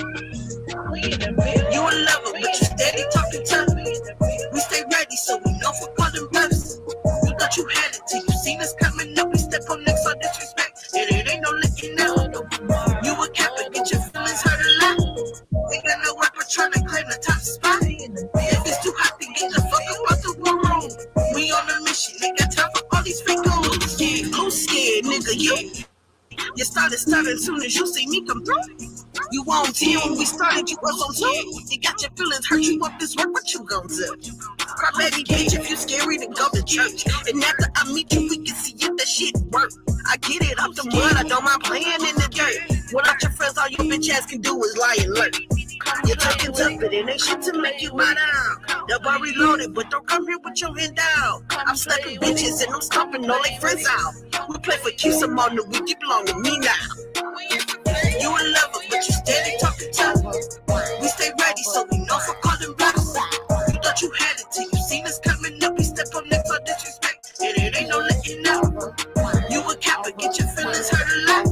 You a lover, but you steady talking tough. We stay ready, so we know for all them bluffs. You thought you had it till you seen us coming up. We step on next on disrespect, and it ain't no licking out. You a capper, get your feelings hurt a lot. Ain't got no weapon trying to claim the top spot. If it's too hot to get the fuck up out the war room, we on a mission. Ain't got time for all these fake goals. Who's scared, nigga? You started stuttering soon as you see me come through. You on 10 when we started, you was on 2. You got your feelings hurt, you up this work, what you gon' do? Crybaby bitch, if you scary to go to church. And after I meet you, we can see if that shit work. I get it out the mud, I don't mind playing in the dirt. Without your friends, all your bitch ass can do is lie and lurk. You're talking tough, but it ain't shit to make you buy down. The bar reloaded, but don't come here with your hand down. I'm slapping bitches and I'm stomping all they friends out. We play for keeps them on the week, you belong to me now. You a lover, but you steady talking tough. We stay ready, so we know for calling bluffs. You thought you had it till you seen us coming up. We step on next for disrespect, and it ain't no letting out. You a capper, get your feelings hurt a lot.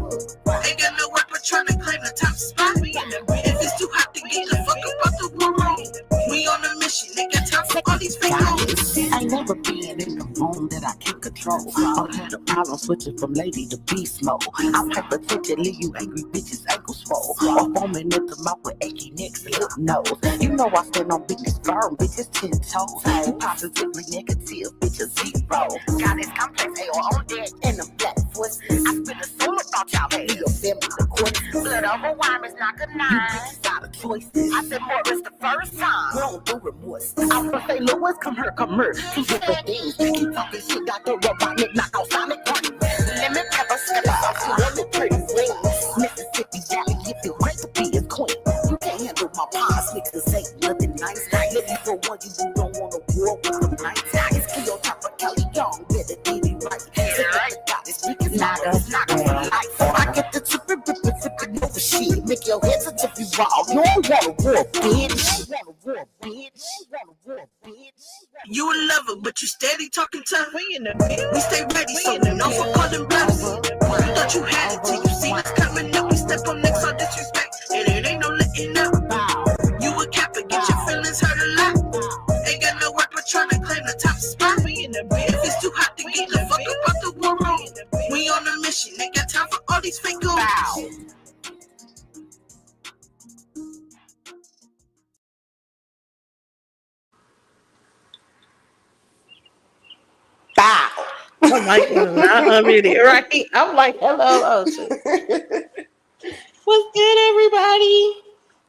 Ain't got no weapon trying to claim the top spot. If it's too hot to get the fuck up out the war room, we on a mission. Ain't got time for all these fake hoes. I never been in the room that I can't control. I had a problem switching from lady to beast mode. I'm hypertension, you angry bitches ankles swole. Or foaming at the mouth with achy necks and hook nose. You know I stand on business firm, bitches 10 toes. You positively negative, bitches 0. Got this complex AO on deck and a black voice. I spit a soul about y'all, hey, your family the court. Blood over wine is not good night. You bitches out of choices. I said more is the first time. We don't do remorse. I'm gonna say Lewis, come here, come here. Two different things. Keep talking shit, got the robotic knock out Sonic Running. Lemon pepper, skip off to lemon pretty wings. Mississippi Valley, if you great to be a queen. You can't handle my past, niggas ain't nothing nice. Living for one, you don't wanna war with the night. It's Cleo top of Kelly Young, better get it right. Knock us, life. I get the tippin', rippin', over shit. Make your head to tip you raw. You don't want a war, bitch. You a lover, but you steady talking tough. We stay ready, so we know for calling bluffs. You thought you had it till you seen us coming up. We step on next on disrespect, and it ain't no letting up. You a capper, get your feelings hurt a lot. Ain't got no weapon trying to claim the top spot. If it's too hot to get the fuck up out the war room, we on a mission. Ain't got time for all these fake goals. Bow. I'm like, not unmuted, right? I'm like, hello, Ocean. What's good, everybody?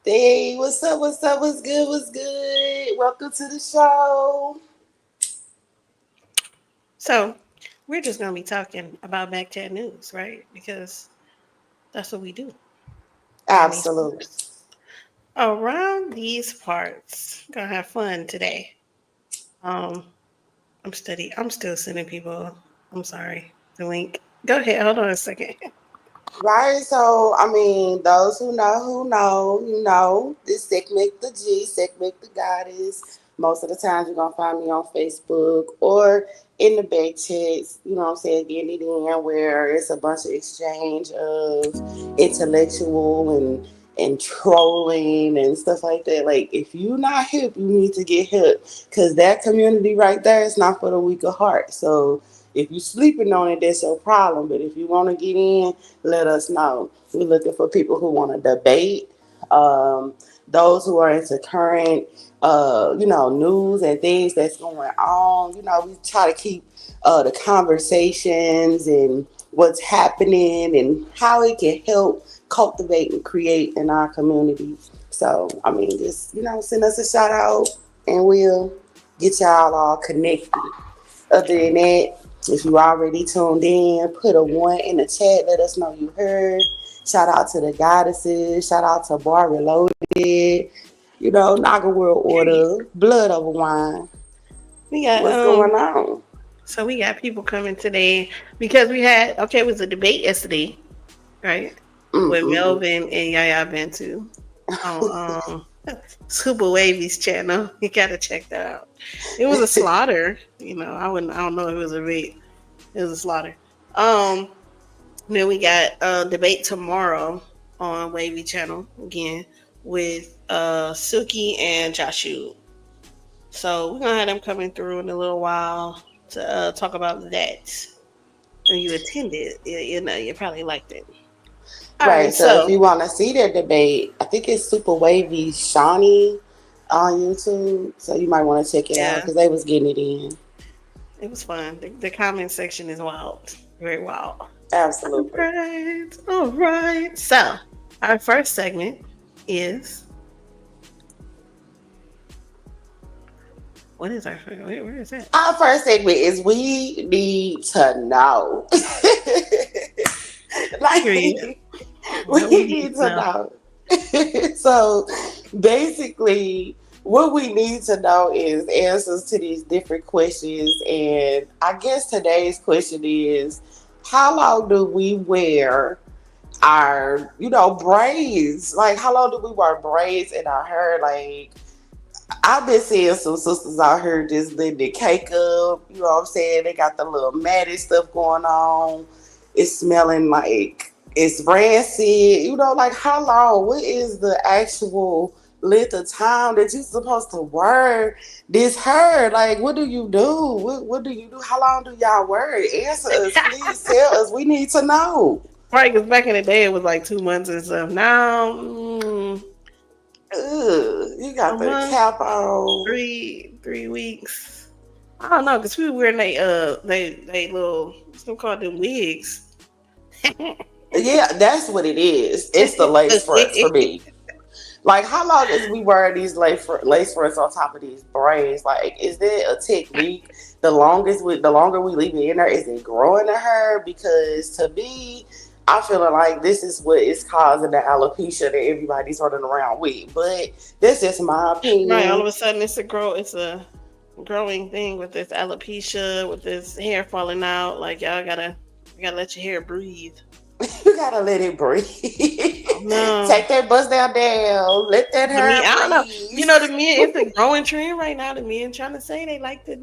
Hey, what's up? What's good? Welcome to the show. So, we're just going to be talking about Backchat news, right? Because that's what we do. Absolutely. Around these parts, gonna have fun today. I'm still sending people. I'm sorry. The link. Go ahead. Hold on a second. Right, so I mean, those who know, this Shekmet the Goddess. Most of the times you're gonna find me on Facebook or in the back chats, you know what I'm saying, getting it in where it's a bunch of exchange of intellectual and trolling and stuff like that. Like, if you're not hip, you need to get hip, because that community right there is not for the weak of heart. So if you're sleeping on it, that's your problem. But if you want to get in, let us know. We're looking for people who want to debate, those who are into current, news and things that's going on. You know, we try to keep the conversations and what's happening and how it can help cultivate and create in our community. So, I mean, just, send us a shout out and we'll get y'all all connected. Other than that, if you already tuned in, put a 1 in the chat. Let us know you heard. Shout out to the goddesses. Shout out to Bar Reloaded. Naga World Order. Blood Over Wine. We got what's going on? So we got people coming today because it was a debate yesterday, right? Mm-hmm. With Melvin and Yaya Bantu on Super Wavy's channel. You gotta check that out. It was a slaughter. I don't know if it was a debate. It was a slaughter. Then we got a debate tomorrow on Wavy channel again with Suki and Jashub. So we're gonna have them coming through in a little while to talk about that. And you attended, you know, you probably liked it. All Right. right, So if so you want to see their debate, I think it's Super Wavy Shawnee on YouTube. So you might want to check it out yeah, because they was getting it in. it was fun. The comment section is wild, very wild. All Absolutely. right, all right. So our first segment is what is our where is that? Our first segment is we need to know. Like Period. we What we need need to to know. know. So basically, what we need to know is answers to these different questions. And I guess today's question is, how long do we wear our, braids? Like, how long do we wear braids in our hair? Like, I've been seeing some sisters out here just letting the cake up. You know what I'm saying? They got the little matted stuff going on. It's smelling like it's rancid. Like how long? What is the actual length of time that you're supposed to wear this hair? Like, what do you do? What do you do? How long do y'all wear it? Answer us, please. Tell us. We need to know. Right, because back in the day it was like 2 months and stuff. Now, Ugh, you a got the month, cap on. 3 weeks. I don't know, because people wearing they little some called them wigs. Yeah, that's what it is. It's the lace fronts for me. Like, how long is we wearing these lace fronts on top of these braids? Like, is there a technique? The longer we leave it in there, is it growing the hair? Because to me, I feel like this is what is causing the alopecia that everybody's running around with. But that's just my Right, all opinion. of a sudden it's a growing thing with this alopecia, with this hair falling out. Like you gotta let your hair breathe. You gotta let it breathe. Oh no. Take that bust down. Let that The men, hair I don't know. breathe. You know, the men, it's a growing trend right now. The men trying to say they like the,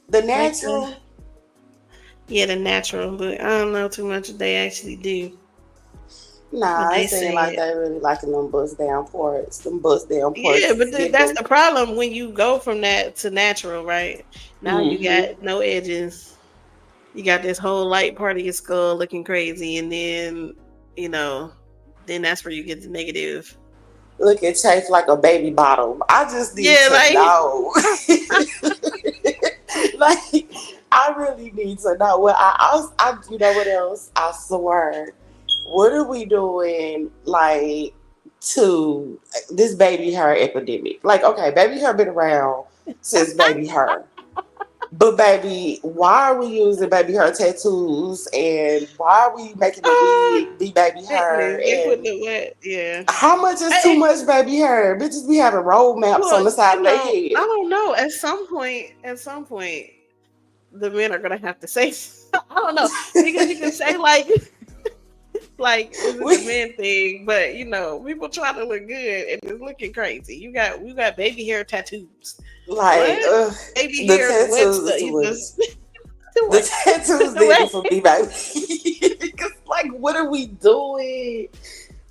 The like the, natural. yeah, the natural, but I don't know too much if they actually do. But Nah, they it seems say like it. they really liking them bust down parts. Them bust down Yeah, parts but is getting that's them. the problem when you go from that to natural, right? Now you Hmm. got no edges. You got this whole light part of your skull looking crazy, and then you know, then that's where you get the negative. Look at Chase like a baby bottom. I just need Yeah, to know. Like, I really need to know. What you know what else? I swear. What are we doing, like, to this baby hair epidemic? Like, okay, baby hair been around since baby hair. But baby, why are we using baby hair tattoos and why are we making the uh, wig be baby hair they put and the what? Yeah. how much is too I, much baby hair? Bitches be having road maps well, on the side of their I head. don't know. At some point, the men are gonna have to say. I don't know because you can say like is it the We men thing, but people try to look good and it's looking crazy. We got baby hair tattoos. like What? Baby the hair, the wet tattoos stuff. is too You much. just the The wet, tattoos the did it wet. for me, baby. Cause like, what are we doing?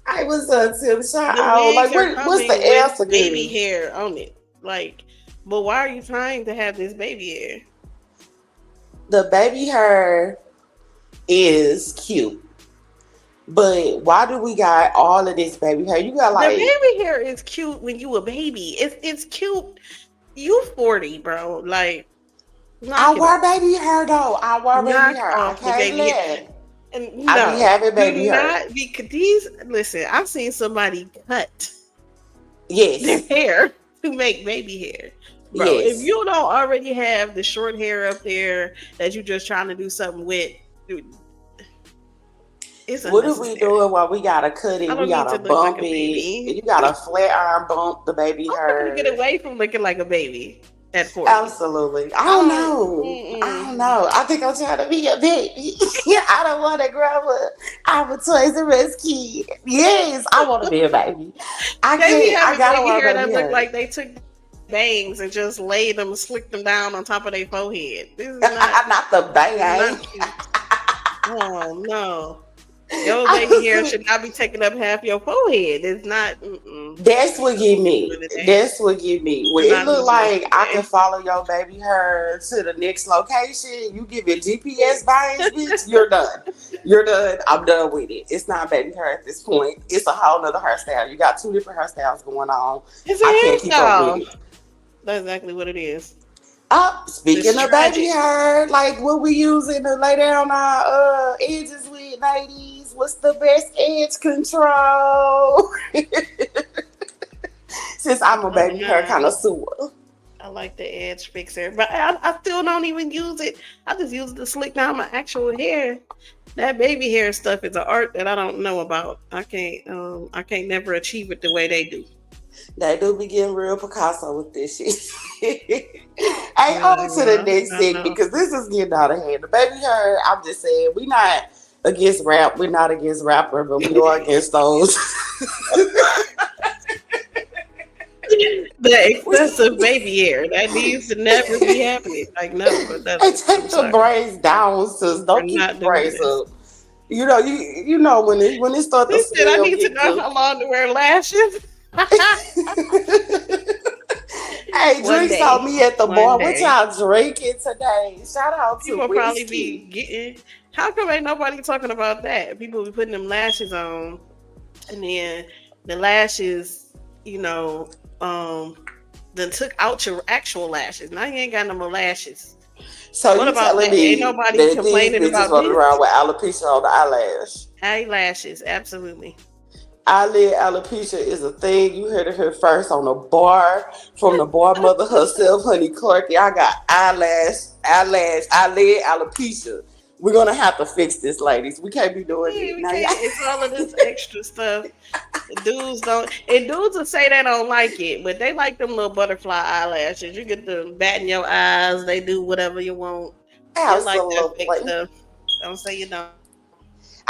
I was Tim Shaw The out. Like, wigs are what's the coming with answer, baby girl? hair on it. Like, but why are you trying to have this baby hair? The baby hair is cute. But why do we got all of this baby hair? You got The like, baby hair is cute when you a baby. It's cute. You 40, bro. Like, I knock it wear off. baby hair though. I wear baby Knock hair. I off the can't baby hair. let. And I be no, having baby do hair. not be these. Listen, I've seen somebody cut their Yes. hair to make baby hair. Bro, if Yes. you don't already have the short hair up there that you're just trying to do something with, dude, it's What are we unnecessary. doing while we gotta cut I it? We don't need to gotta look like bump a it. baby. You gotta flat iron bump the baby I'm trying to get hair. away from looking like a baby at 40. Absolutely. I I don't don't. know. I don't Mm-mm. know. I think I'm trying to be a baby. I don't want to grow up. I'm a Toys R Us kid. Yes, I want to be a baby. I They be can't. I having gotta baby wear hair baby that look hair. like they took bangs and just laid them, slicked them down on top of their forehead. This is not Not the bang. cute. Oh no. Your baby hair should not be taking up half your forehead. It's not. That's what get me. That's what get me. When it look like I can follow your baby hair to the next location, you give it GPS bias, bitch, you're done. You're done. I'm done with it. It's not baby hair at this point. It's a whole nother hairstyle. You got two different hairstyles going on. I can't keep up with it. That's exactly what it is. Speaking of baby hair, like what we using to lay down our edges with, ladies. What's the best edge control? Since I'm a baby hair connoisseur. I like the edge fixer, but I still don't even use it. I just use it to slick down my actual hair. That baby hair stuff is an art that I don't know about. I can't never achieve it the way they do. They do be getting real Picasso with this shit. Hey, on to the next segment because this is getting out of hand. The baby hair, I'm just saying, we not against rap. We're not against rapper, but we are against those. The excessive baby hair that needs to never be happening. Like no, but that's take the braids down, sis. Don't keep the braids up. You know when it starts to swell. I need to know how long to wear lashes. Hey, Drake saw me at the bar. What y'all drinking today? Shout out to people probably be getting. How come ain't nobody talking about that? People be putting them lashes on, and then the lashes, then took out your actual lashes. Now you ain't got no more lashes. So what about that? Ain't nobody complaining about running around with alopecia on the eyelash. Eyelashes, absolutely. Eyelid alopecia is a thing. You heard it here first on the bar from the bar mother herself, Honey Clarky. I got eyelid alopecia. We're gonna have to fix this, ladies. We can't be doing it. It's all of this extra stuff. Dudes will say they don't like it, but they like them little butterfly eyelashes. You get them bat in your eyes. They do whatever you want. Absolutely. You like that fake stuff. Don't say you don't.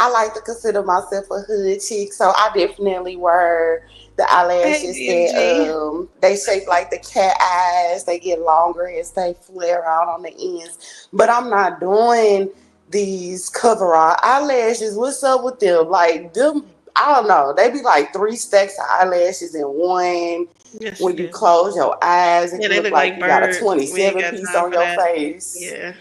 I like to consider myself a hood chick, so I definitely wear the eyelashes that they shape like the cat eyes. They get longer as they flare out on the ends. But I'm not doing these cover-all eyelashes. What's up with them? Like them, I don't know. They be like 3 stacks of eyelashes in one. Yes, when you close your eyes, it look like you got a 27 piece on your face. Yeah.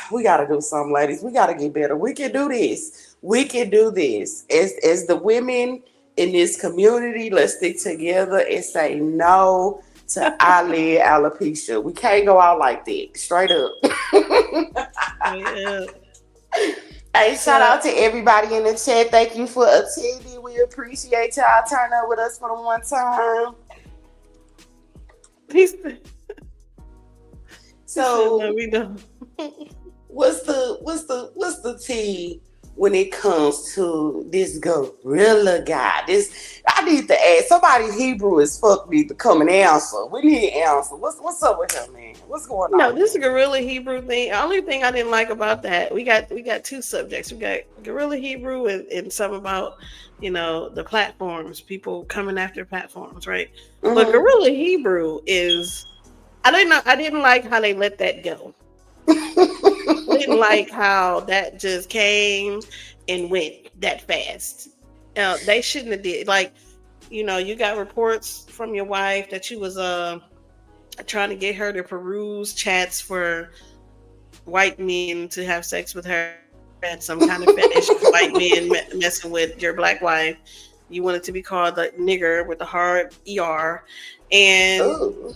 We got to do something, ladies. We got to get better. We can do this. We can do this. As the women in this community, let's stick together and say no to eyelid alopecia. We can't go out like that. Straight up. Yeah. Hey, shout out to everybody in the chat. Thank you for attending. We appreciate y'all turning up with us for the one time. So no, we don't. What's the tea when it comes to this gorilla guy? I need to ask somebody Hebrew as fuck need to come and answer. We need an answer. What's up with him, man? What's going on? No, this gorilla Hebrew thing. The only thing I didn't like about that, we got 2 subjects. We got gorilla Hebrew and some about the platforms, people coming after platforms, right? Mm-hmm. But gorilla Hebrew is. I didn't like how they let that go. I didn't like how that just came and went that fast. They shouldn't have did. Like, you got reports from your wife that you was trying to get her to peruse chats for white men to have sex with her. Had some kind of fetish of white men messing with your black wife. You wanted to be called the nigger with the hard ER, and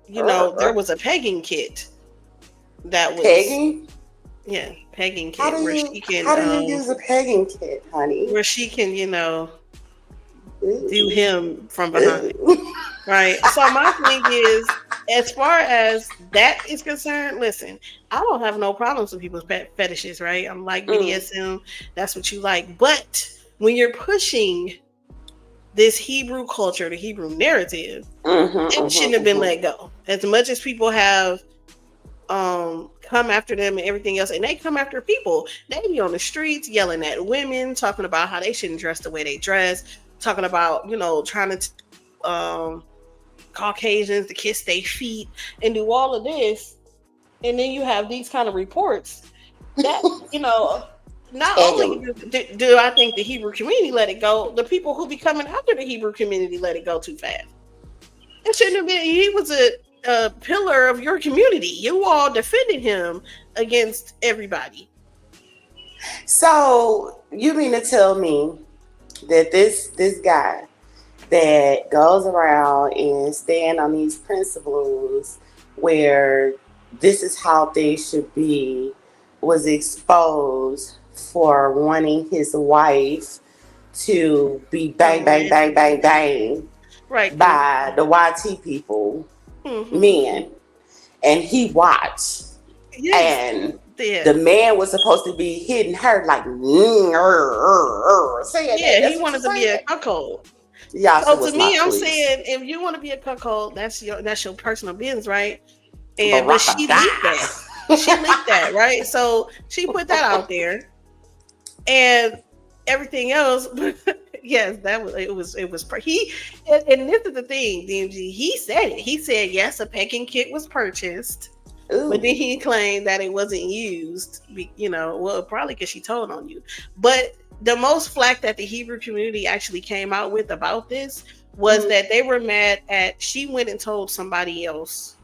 there was a pegging kit. That was pegging? Yeah, pegging kit. How do you use a pegging kit, honey? Where she can, do him from behind. Right? So my thing is, as far as that is concerned, listen, I don't have no problems with people's fetishes, right? I'm like BDSM, that's what you like. But when you're pushing this Hebrew culture, the Hebrew narrative, it shouldn't have been let go. As much as people have come after them and everything else, and they come after people, they be on the streets yelling at women, talking about how they shouldn't dress the way they dress, talking about trying to Caucasians to kiss their feet and do all of this, and then you have these kind of reports that not only do I think the Hebrew community let it go, the people who be coming after the Hebrew community let it go too fast. It shouldn't have been. He was a pillar of your community. You all defended him against everybody. So you mean to tell me that this guy that goes around and stand on these principles where this is how things should be was exposed for wanting his wife to be bang, bang, bang, bang, bang, right, by the YT people, men, and he watched, and the man was supposed to be hitting her like, saying that. He wanted to be a cuckold. Yeah, so to me, I'm saying if you want to be a cuckold, that's your personal business, right? And but she leaked that. She leaked that, right? So she put that out there, and everything else. Yes, it was he. And this is the thing, DMG. He said it. He said yes, a pegging kit was purchased. Ooh. But then he claimed that it wasn't used, probably because she told on you. But the most flack that the Hebrew community actually came out with about this was that they were mad at, she went and told somebody else,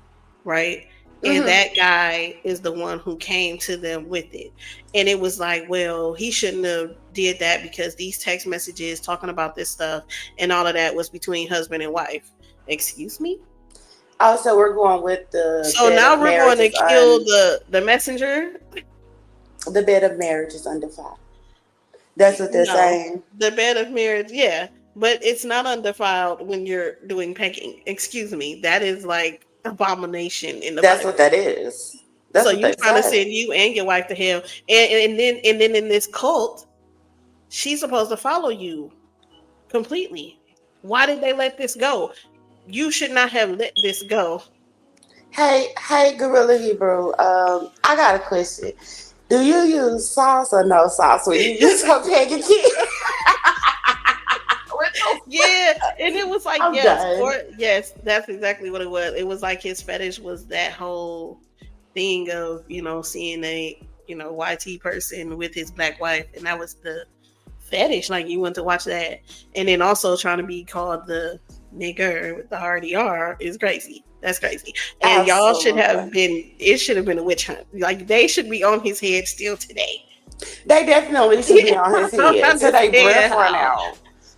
right? And that guy is the one who came to them with it. And it was like, well, he shouldn't have did that because these text messages talking about this stuff and all of that was between husband and wife. Excuse me? Oh, so we're going with the... So now we're going to kill the messenger? The bed of marriage is undefiled. That's what they're saying. The bed of marriage, yeah. But it's not undefiled when you're doing pegging. Excuse me. That is like abomination in the That's Bible. what that is. That's so you're trying to send you and your wife to hell. And then in this cult, she's supposed to follow you completely. Why did they let this go? You should not have let this go. Hey, Gorilla Hebrew. I got a question. Do you use sauce or no sauce when you use her pegging kit? Yeah, and it was like yes, that's exactly what it was. It was like his fetish was that whole thing of seeing a YT person with his black wife, and that was the fetish. Like you want to watch that, and then also trying to be called the nigger with the hard ER is crazy. That's crazy. And y'all should have been. It should have been a witch hunt. Like they should be on his head still today. They definitely should be on his head until they breath run out.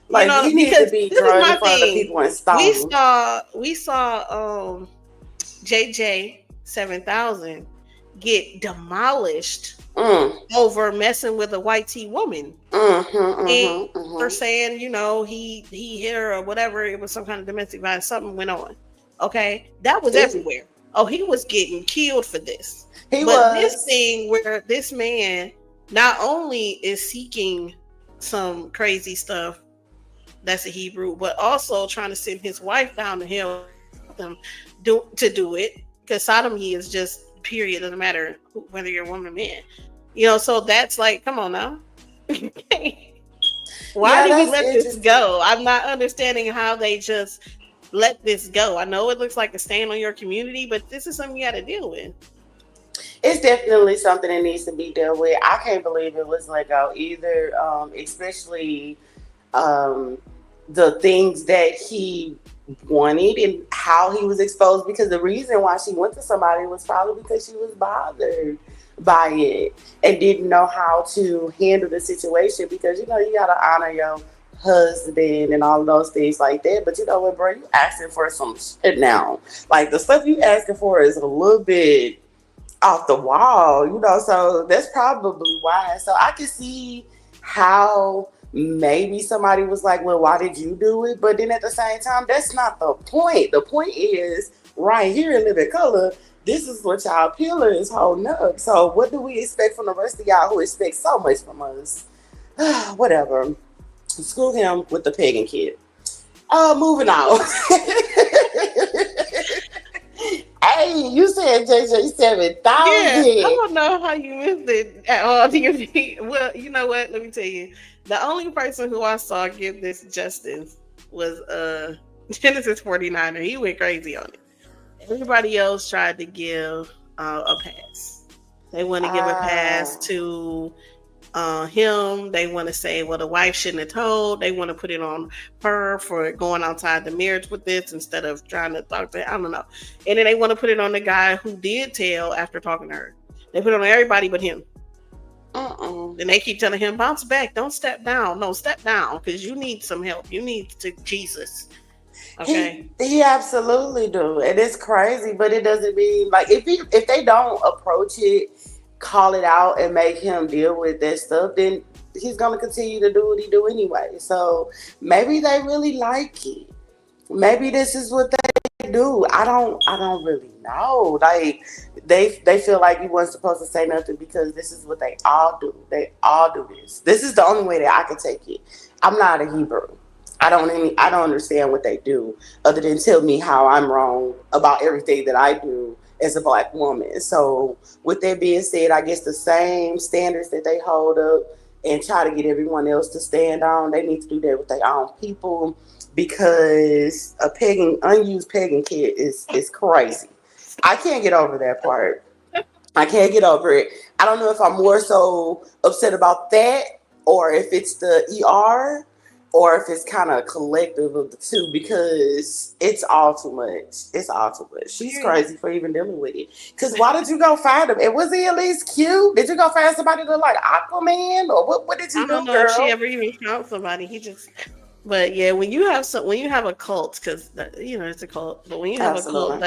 Like he needs to be thrown in front of people and stoned. We saw JJ 7000 get demolished over messing with a white tea woman. For saying, he hit her or whatever. It was some kind of domestic violence. Something went on. Okay, that was everywhere. Oh, he was getting killed for this. This thing where this man not only is seeking some crazy stuff, that's a Hebrew, but also trying to send his wife down the hill to do it, because sodomy is just period. Doesn't matter whether you're a woman or man. So that's like, come on now. Why did we let this go? I'm not understanding how they just let this go. I know it looks like a stain on your community, but this is something you got to deal with. It's definitely something that needs to be dealt with. I can't believe it was let go either, especially the things that he wanted and how he was exposed, because the reason why she went to somebody was probably because she was bothered by it and didn't know how to handle the situation, because you gotta honor your husband and all of those things like that. But you know what, bro, you asking for some shit now. Like the stuff you asking for is a little bit off the wall, so that's probably why. So I can see how maybe somebody was like, well, why did you do it? But then at the same time, that's not the point. The point is right here in Living Color, this is what y'all pillar is holding up. So what do we expect from the rest of y'all who expect so much from us? Whatever. Screw him with the pagan kid. Moving on. Hey, you said JJ 7000. Yeah, I don't know how you missed it at all. Well, you know what? Let me tell you. The only person who I saw give this justice was Genesis 49er. He went crazy on it. Everybody else tried to give a pass. They want to give a pass to him. They want to say, well, the wife shouldn't have told. They want to put it on her for going outside the marriage with this instead of trying to talk to, I don't know. And then they want to put it on the guy who did tell after talking to her. They put it on everybody but him. And they keep telling him, bounce back, don't step down. No, step down, because you need some help. You need to Jesus. Okay. He absolutely do, and it's crazy, but it doesn't mean like if they don't approach it, call it out, and make him deal with that stuff, then he's gonna continue to do what he do anyway. So maybe they really like it. Maybe this is what they do. I don't really know. Like they feel like he wasn't supposed to say nothing because this is what they all do. They all do this. This is the only way that I can take it. I'm not a Hebrew. I don't understand what they do other than tell me how I'm wrong about everything that I do as a Black woman. So with that being said, I guess the same standards that they hold up and try to get everyone else to stand on, they need to do that with their own people, because a unused pagan kid is crazy. I can't get over that part. I can't get over it. I don't know if I'm more so upset about that or if it's the ER or if it's kind of a collective of the two, because it's all too much. It's all too much. She's crazy for even dealing with it. Because why did you go find him? And was he at least cute? Did you go find somebody that like Aquaman? Or what did you do, girl? I don't know if she ever even found somebody. But yeah, when you have a cult, because it's a cult, but when you have a cult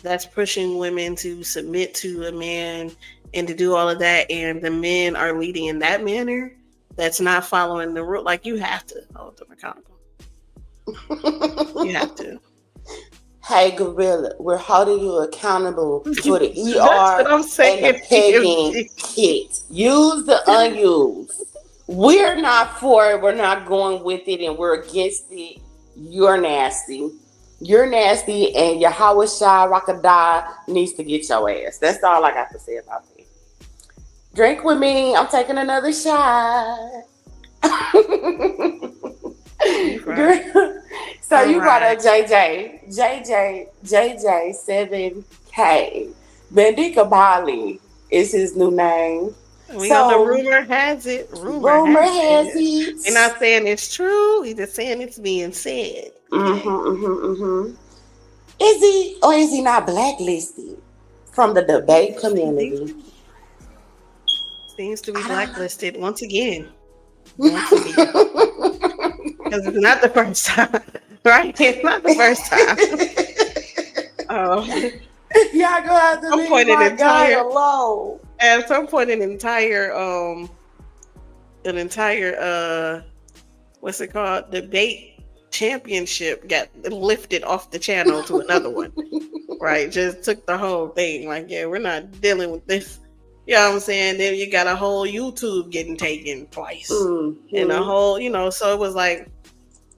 that's pushing women to submit to a man and to do all of that, and the men are leading in that manner, that's not following the rule. Like, you have to hold them accountable. You have to. Hey, Gorilla, we're holding you accountable for the ER and the pegging kit. Use the unused. We're not for it. We're not going with it, and we're against it. You're nasty. You're nasty, and Yahweh Shai Rakadah needs to get your ass. That's all I got to say about that. Drink with me. I'm taking another shot. So you brought up JJ 7K. Mandika Mali is his new name. We know the rumor has it. Rumor has it. They're not saying it's true. He's just saying it's being said. Is he or is he not blacklisted from the debate community? Seems to be blacklisted once again. Because it's not the first time, right? It's not the first time. Y'all go have to leave my guy alone. At some point, an entire what's it called? Debate championship got lifted off the channel to another one. Right? Just took the whole thing. Like, yeah, we're not dealing with this. You know what I'm saying? Then you got a whole YouTube getting taken twice. And a whole, so it was like,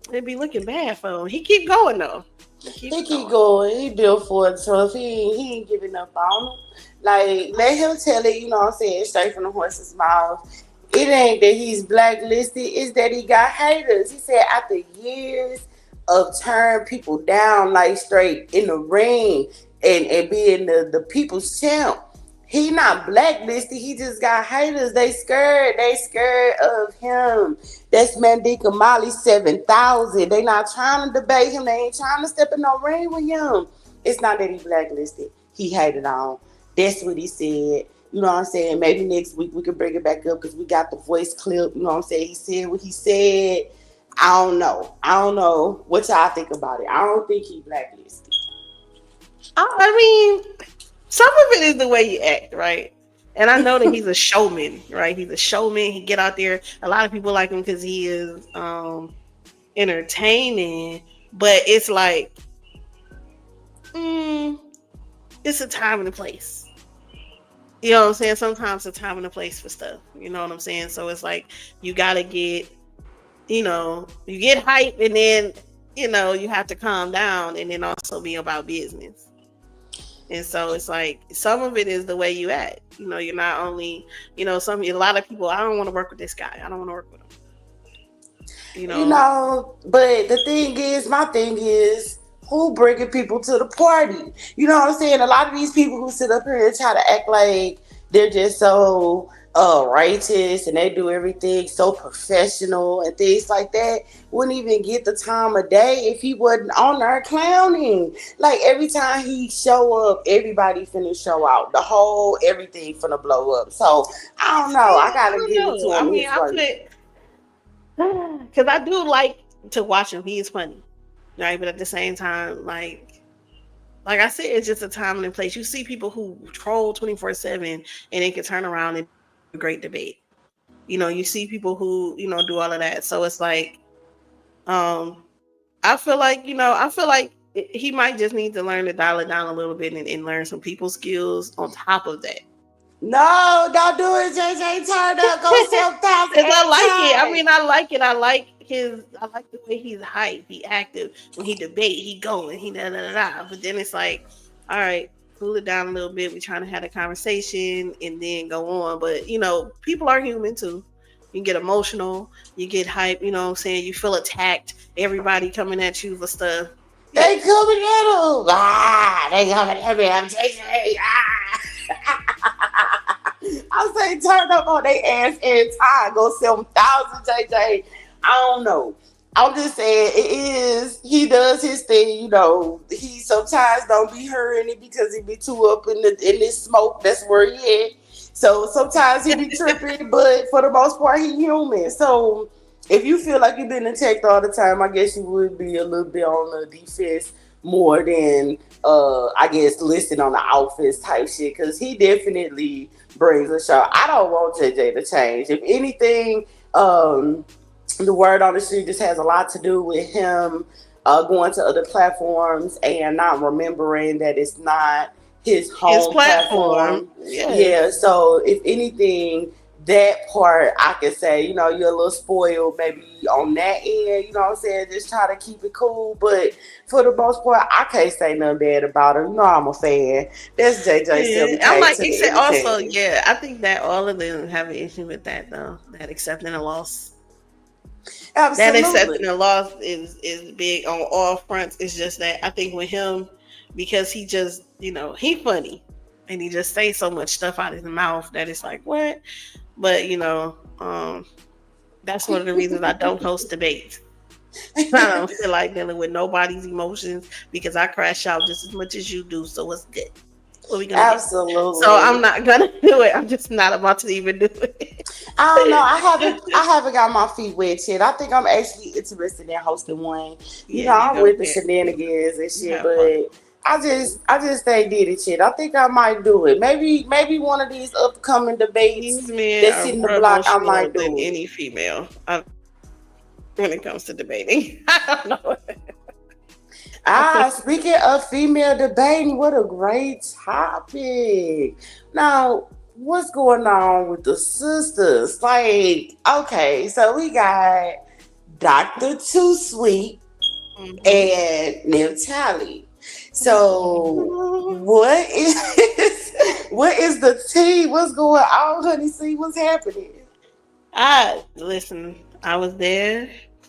it'd be looking bad for him. He keep going though. He keep going. He built for it. So if he ain't giving up on him, like, let him tell it, you know what I'm saying, straight from the horse's mouth. It ain't that he's blacklisted, it's that he got haters. He said after years of turning people down, like straight in the ring and being the people's champ, he not blacklisted. He just got haters. They scared of him. That's Mandika Mali 7,000. They not trying to debate him. They ain't trying to step in no ring with him. It's not that he blacklisted. He hated on. That's what he said. You know what I'm saying? Maybe next week we can bring it back up because we got the voice clip. You know what I'm saying? He said what he said. I don't know what y'all think about it. I don't think he blacklisted. I mean, some of it is the way you act, right? And I know that he's a showman, right? He's a showman. He get out there. A lot of people like him because he is entertaining. But it's like, it's a time and a place. You know what I'm saying? Sometimes a time and a place for stuff. You know what I'm saying? So it's like, you got to get, you get hype, and then, you have to calm down and then also be about business. And so it's like, some of it is the way you act. You're not only, a lot of people, I don't want to work with this guy. I don't want to work with him. But my thing is, who bringing people to the party? You know what I'm saying? A lot of these people who sit up here and try to act like they're just so righteous and they do everything so professional and things like that, wouldn't even get the time of day if he wasn't on there clowning. Like every time he show up, everybody finna show out. The whole everything finna blow up. So I don't know. I I gotta don't give it to know. I him mean, his I work. put because I do like to watch him. He is funny, right? But at the same time, like I said, it's just a time and a place. You see people who troll 24/7 and they can turn around and do a great debate. You see people who do all of that. So it's like, um, I feel like he might just need to learn to dial it down a little bit and learn some people skills on top of that. No, don't do it, JJ. Turn up, go 7,000 Because I every like it. I time. mean, I like it. I like the way he's hype. He active. When he debate, he going. He da da da da. But then it's like, all right, cool it down a little bit. We're trying to have a conversation and then go on. But people are human too. You get emotional. You get hype. You know what I'm saying? You feel attacked. Everybody coming at you for stuff. Yeah. They coming at him. They coming at me. I'm JJ. I say turn up on their ass every time. Go 7,000, JJ. I don't know. I'm just saying he does his thing, He sometimes don't be hearing it because he be too up in this smoke. That's where he at. So sometimes he be tripping, but for the most part he human. So if you feel like you've been attacked all the time, I guess you would be a little bit on the defense more than I guess listed on the outfits type shit, because he definitely brings a show. I don't want JJ to change. If anything, the word on the street just has a lot to do with him going to other platforms and not remembering that it's not his His home platform. platform. Yeah. Yeah, so if anything, that part I can say, you're a little spoiled maybe on that end, you know what I'm saying? Just try to keep it cool. But for the most part, I can't say nothing bad about him. I'm a fan. That's JJ Yeah. I'm 7K like, to the except also, anything. yeah, I think that all of them have an issue with that though. That accepting a loss. That Absolutely. accepting a loss is big on all fronts. It's just that I think with him, because he just, he funny and he just say so much stuff out of his mouth that it's like, what? But that's one of the reasons I don't host debates. I don't feel like dealing with nobody's emotions because I crash out just as much as you do. So what's good? What we gonna do? So I'm Absolutely. not gonna do it. I'm just not about to even do it. I don't know. I haven't got my feet wet yet. I think I'm actually interested in hosting one. Yeah, you I'm go with the ahead. shenanigans and You shit, have fun. but I just ain't did it yet. I think I might do it. Maybe one of these upcoming These debates men that's are in the more block, I emotional might than do it. any female when it comes to debating. I don't know. I put Speaking of female debating, what a great topic. Now, what's going on with the sisters? Like, okay, so we got Dr. Too Sweet mhm. and Natalie. So what is what is the tea? What's going on, honey? See what's happening. I listen. I was there,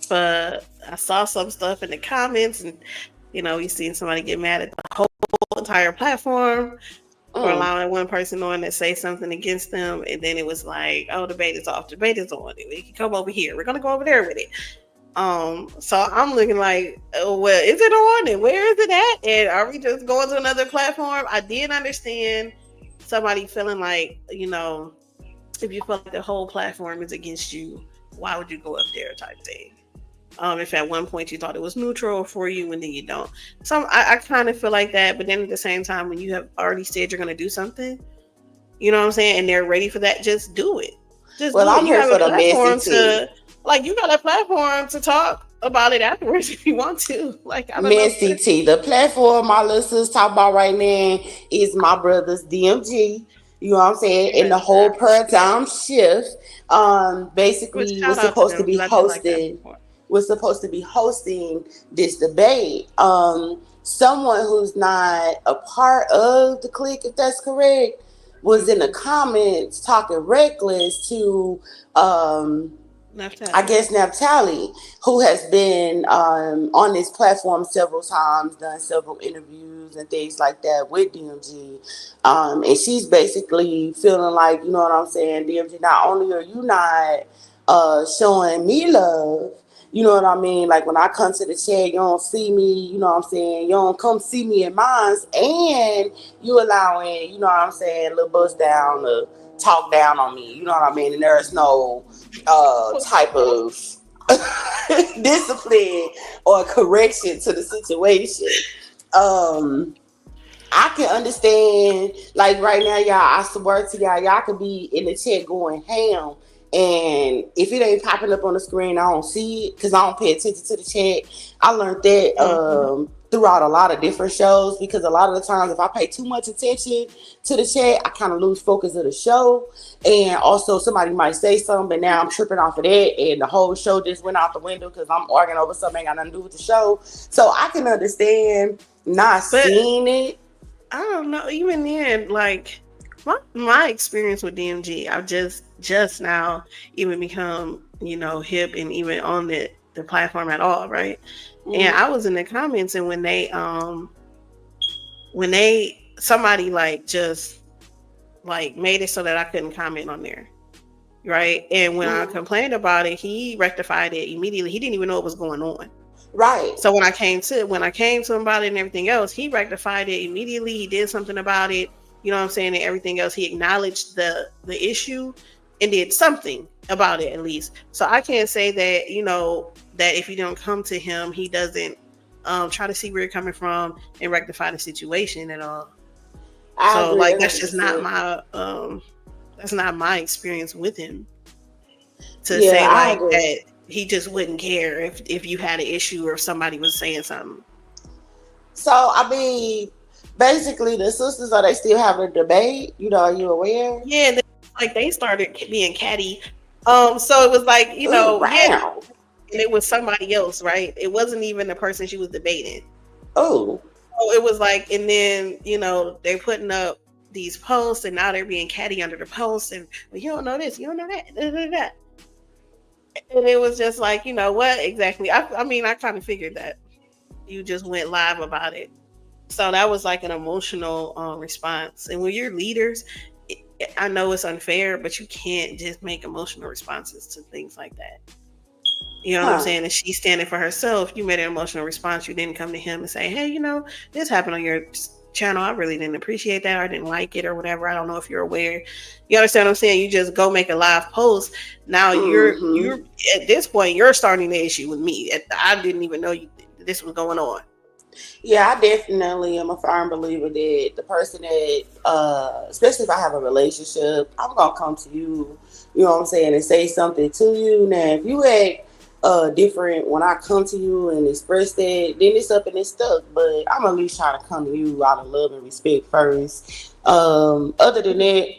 but I saw some stuff in the comments, and you seen somebody get mad at the whole entire platform for Mm. allowing one person on to say something against them, and then it was like, "Oh, debate is off. Debate is on. We can come over here. We're gonna go over there with it." So I'm looking like, oh, well, is it on and where is it at? And are we just going to another platform? I did understand somebody feeling like, if you feel like the whole platform is against you, why would you go up there type thing? If at one point you thought it was neutral for you and then you don't. So I kind of feel like that, but then at the same time, when you have already said you're going to do something, you know what I'm saying? And they're ready for that, just do it. Just Well, do it. I'm You here have a for the messy platform tea. you got a platform to talk about it afterwards if you want to. Like, I don't know. Messy T. The platform my listeners talk about right now is my brother's DMG. You know what I'm saying? Yeah, And the whole paradigm shift but basically shout out to them because I did like that before. was supposed to be hosting this debate. Someone who's not a part of the clique, if that's correct, was in the Mhm. comments talking reckless to I guess Naphtali, who has been on this platform several times, done several interviews and things like that with DMG. And she's basically feeling like, you know what I'm saying, DMG, not only are you not showing me love, you know what I mean? Like when I come to the chat, you don't see me, you know what I'm saying? You don't come see me in mine, and you allowing, you know what I'm saying, a little bust down, talk down on me, you know what I mean? And there's no type of discipline or correction to the situation. I can understand, like right now, y'all, I swear to y'all could be in the chat going ham. And if it ain't popping up on the screen, I don't see it because I don't pay attention to the chat. I learned that throughout a lot of different shows because a lot of the times if I pay too much attention to the chat, I kind of lose focus of the show. And also somebody might say something, but now I'm tripping off of that and the whole show just went out the window because I'm arguing over something ain't got nothing to do with the show. So I can understand not seeing it. I don't know. Even then, like my experience with DMG, I've just now even become, hip and even on the platform at all, right? Mm-hmm. And I was in the comments, and when somebody like just like made it so that I couldn't comment on there, right? And when I complained about it, he rectified it immediately. He didn't even know what was going on. Right. So when I came to him about it and everything else, he rectified it immediately. He did something about it. You know what I'm saying? And everything else, he acknowledged the issue and did something about it at least. So I can't say that, that if you don't come to him, he doesn't try to see where you're coming from and rectify the situation at all. So like that's just not my experience with him to say like that. He just wouldn't care if you had an issue or if somebody was saying something. So, I mean, basically, the sisters, are they still having a debate? Are you aware? Yeah, they started being catty. So it was like, yeah, and it was somebody else, right? It wasn't even the person she was debating. Oh. So it was like, and then, they're putting up these posts and now they're being catty under the posts and, well, you don't know this, you don't know that. And it was just like, what exactly? I mean, I kind of figured that you just went live about it. So that was like an emotional response. And when you're leaders, I know it's unfair, but you can't just make emotional responses to things like that. You know what I'm saying? And she's standing for herself. You made an emotional response. You didn't come to him and say, hey, this happened on your channel. I really didn't appreciate that. Or I didn't like it or whatever. I don't know if you're aware. You understand what I'm saying? You just go make a live post. Now you're at this point, you're starting the issue with me. I didn't even know this was going on. Yeah, I definitely am a firm believer that the person that, especially if I have a relationship, I'm going to come to you, you know what I'm saying, and say something to you. Now, if you act different when I come to you and express that, then it's up and it's stuck. But I'm at least trying to come to you out of love and respect first. Other than that,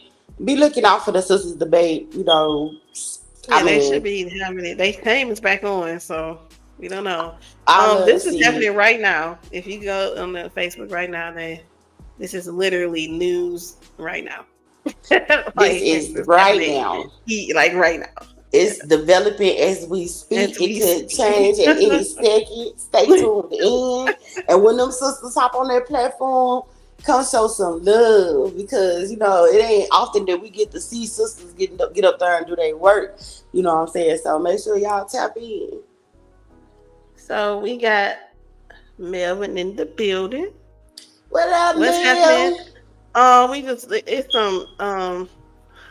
be looking out for the sisters debate, Yeah, they should be having it. They name is back on, so we don't know. This is definitely right now. If you go on the Facebook right now, this is literally news right now. This is right now. Right now. It's developing as we speak. It could change at any second. Stay tuned in. And when them sisters hop on their platform, come show some love because, it ain't often that we get to see sisters get up there and do their work. You know what I'm saying? So make sure y'all tap in. So we got Melvin in the building. What up, What's Mel? happening? It's some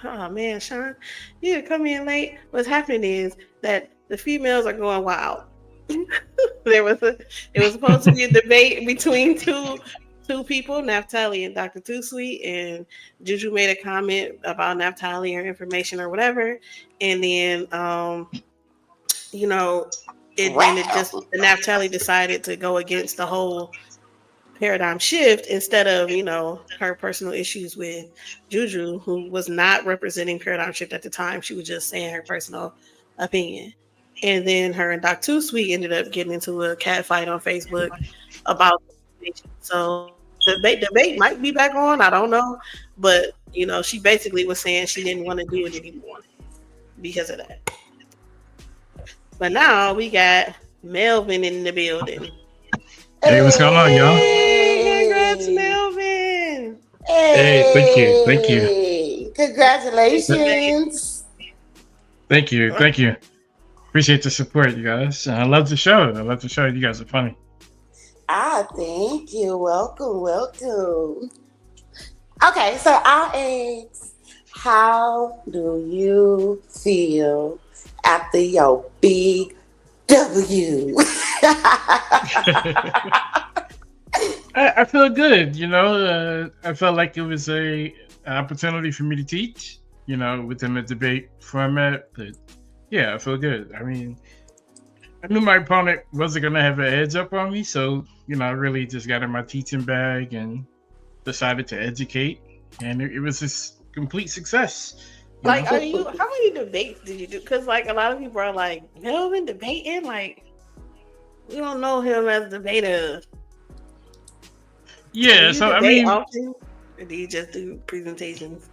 oh man, Sean, you come in late. What's happening is that the females are going wild. It was supposed to be a debate between two people, Naphtali and Dr. Too Sweet, and Juju made a comment about Naphtali or information or whatever, and then Naphtali decided to go against the whole paradigm shift instead of her personal issues with Juju, who was not representing paradigm shift at the time. She was just saying her personal opinion. And then her and Doc Too Sweet ended up getting into a cat fight on Facebook about the so the debate might be back on, I don't know, but she basically was saying she didn't want to do it anymore because of that. But now we got Melvin in the building. Hey, what's going on, y'all? Hey, congrats, Melvin. Hey, thank you, Hey, Hey. congratulations. thank you, thank you. Appreciate the support, you guys. I love the show. I love the show. You guys are funny. Thank you. Welcome, welcome. Okay, so I'll ask, how do you feel after your big W? I feel good. I felt like it was an opportunity for me to teach. Within the debate format, but yeah, I feel good. I mean, I knew my opponent wasn't gonna have an edge up on me, so I really just got in my teaching bag and decided to educate, and it was just complete success. Like, how many debates did you do? Because, like, a lot of people are like, Melvin debating? Like, we don't know him as a debater. Yeah, so I mean, often, or do you just do presentations?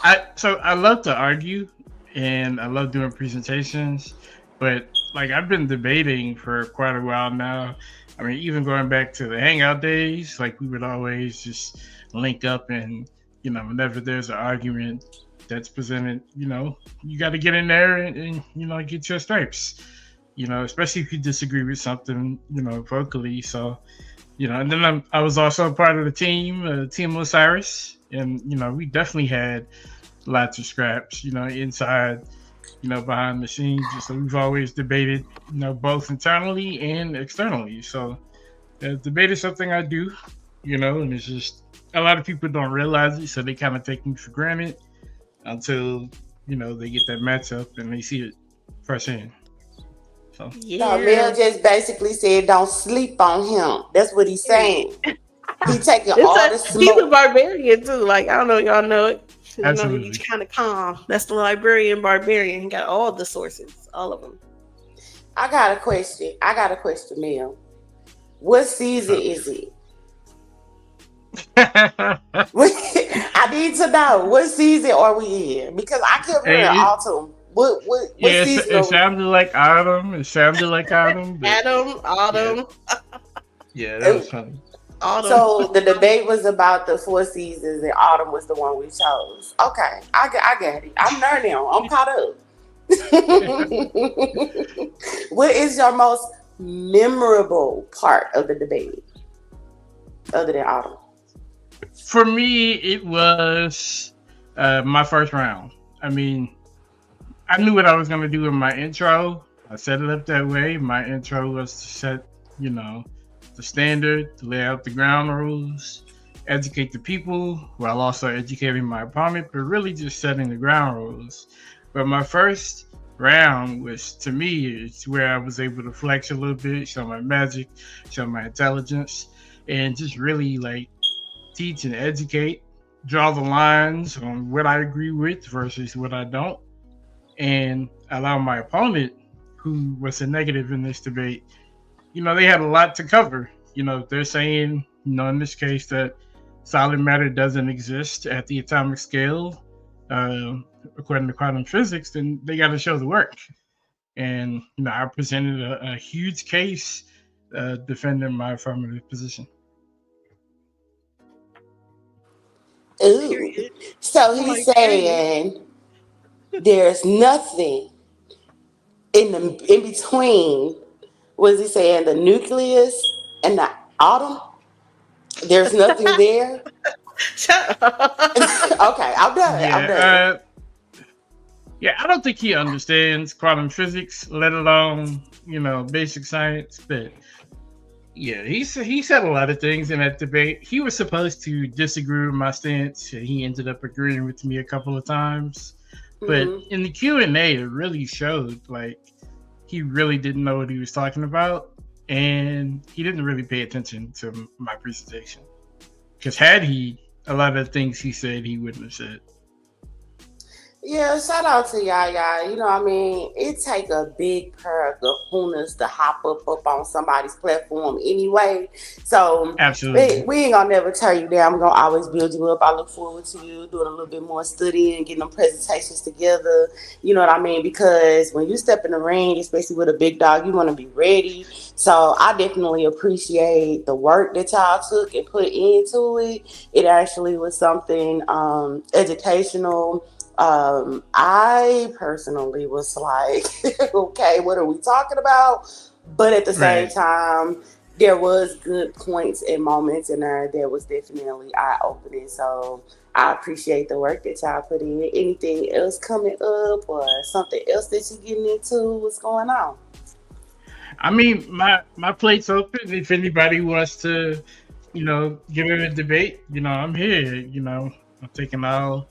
I love to argue, and I love doing presentations, but like I've been debating for quite a while now. I mean, even going back to the hangout days, like we would always just link up, and whenever there's an argument that's presented, you got to get in there and get your stripes. Especially if you disagree with something, vocally. So, and then I was also a part of the team, Team Osiris, and we definitely had lots of scraps, inside, behind the scenes. So we've always debated, both internally and externally. So debate is something I do, and it's just a lot of people don't realize it, so they kind of take me for granted until they get that matchup and they see it firsthand. So No, Mel just basically said, "Don't sleep on him." That's what he's saying. He taking all the smoke. He's a barbarian too. Like, I don't know, y'all know it. Absolutely. He's kind of calm. That's the Librarian Barbarian. He got all the sources, all of them. I got a question, Mel. What season is it? I need to know, what season are we in? Because I kept hearing autumn. What season? It sounded like autumn. But Autumn. Yeah, that was funny. Autumn. So the debate was about the 4 seasons, and autumn was the one we chose. Okay, I got it. I'm learning. I'm caught up. What is your most memorable part of the debate, other than autumn? For me, it was my first round. I mean, I knew what I was going to do in my intro. I set it up that way. My intro was to set, the standard, to lay out the ground rules, educate the people while also educating my opponent, but really just setting the ground rules. But my first round was, to me, it's where I was able to flex a little bit, show my magic, show my intelligence, and just really like teach and educate, draw the lines on what I agree with versus what I don't, and allow my opponent, who was a negative in this debate, they had a lot to cover. They're saying, in this case, that solid matter doesn't exist at the atomic scale, according to quantum physics, then they got to show the work. And, I presented a huge case defending my affirmative position. Ooh. So he's saying there's nothing in between. Was he saying the nucleus and the atom? There's nothing there. Shut up. Okay, I'm done. I don't think he understands quantum physics, let alone basic science. But yeah, he said a lot of things in that debate. He was supposed to disagree with my stance. He ended up agreeing with me a couple of times. But in the Q&A, it really showed like he really didn't know what he was talking about, and he didn't really pay attention to my presentation. Because had he, a lot of the things he said, he wouldn't have said. Yeah, shout out to y'all. You know, what I mean, it take a big pair of kahunas to hop up on somebody's platform anyway. So Absolutely. we ain't gonna never tear you down. We're gonna always build you up. I look forward to you doing a little bit more studying, getting them presentations together. You know what I mean? Because when you step in the ring, especially with a big dog, you want to be ready. So I definitely appreciate the work that y'all took and put into it. It actually was something educational. I personally was like, okay, what are we talking about? But at the same Right. time, there was good points and moments in there that was definitely eye opening. So I appreciate the work that y'all put in. Anything else coming up or something else that you're getting into? What's going on? I mean, my plate's open. If anybody wants to, get in a debate, I'm here. I'm taking all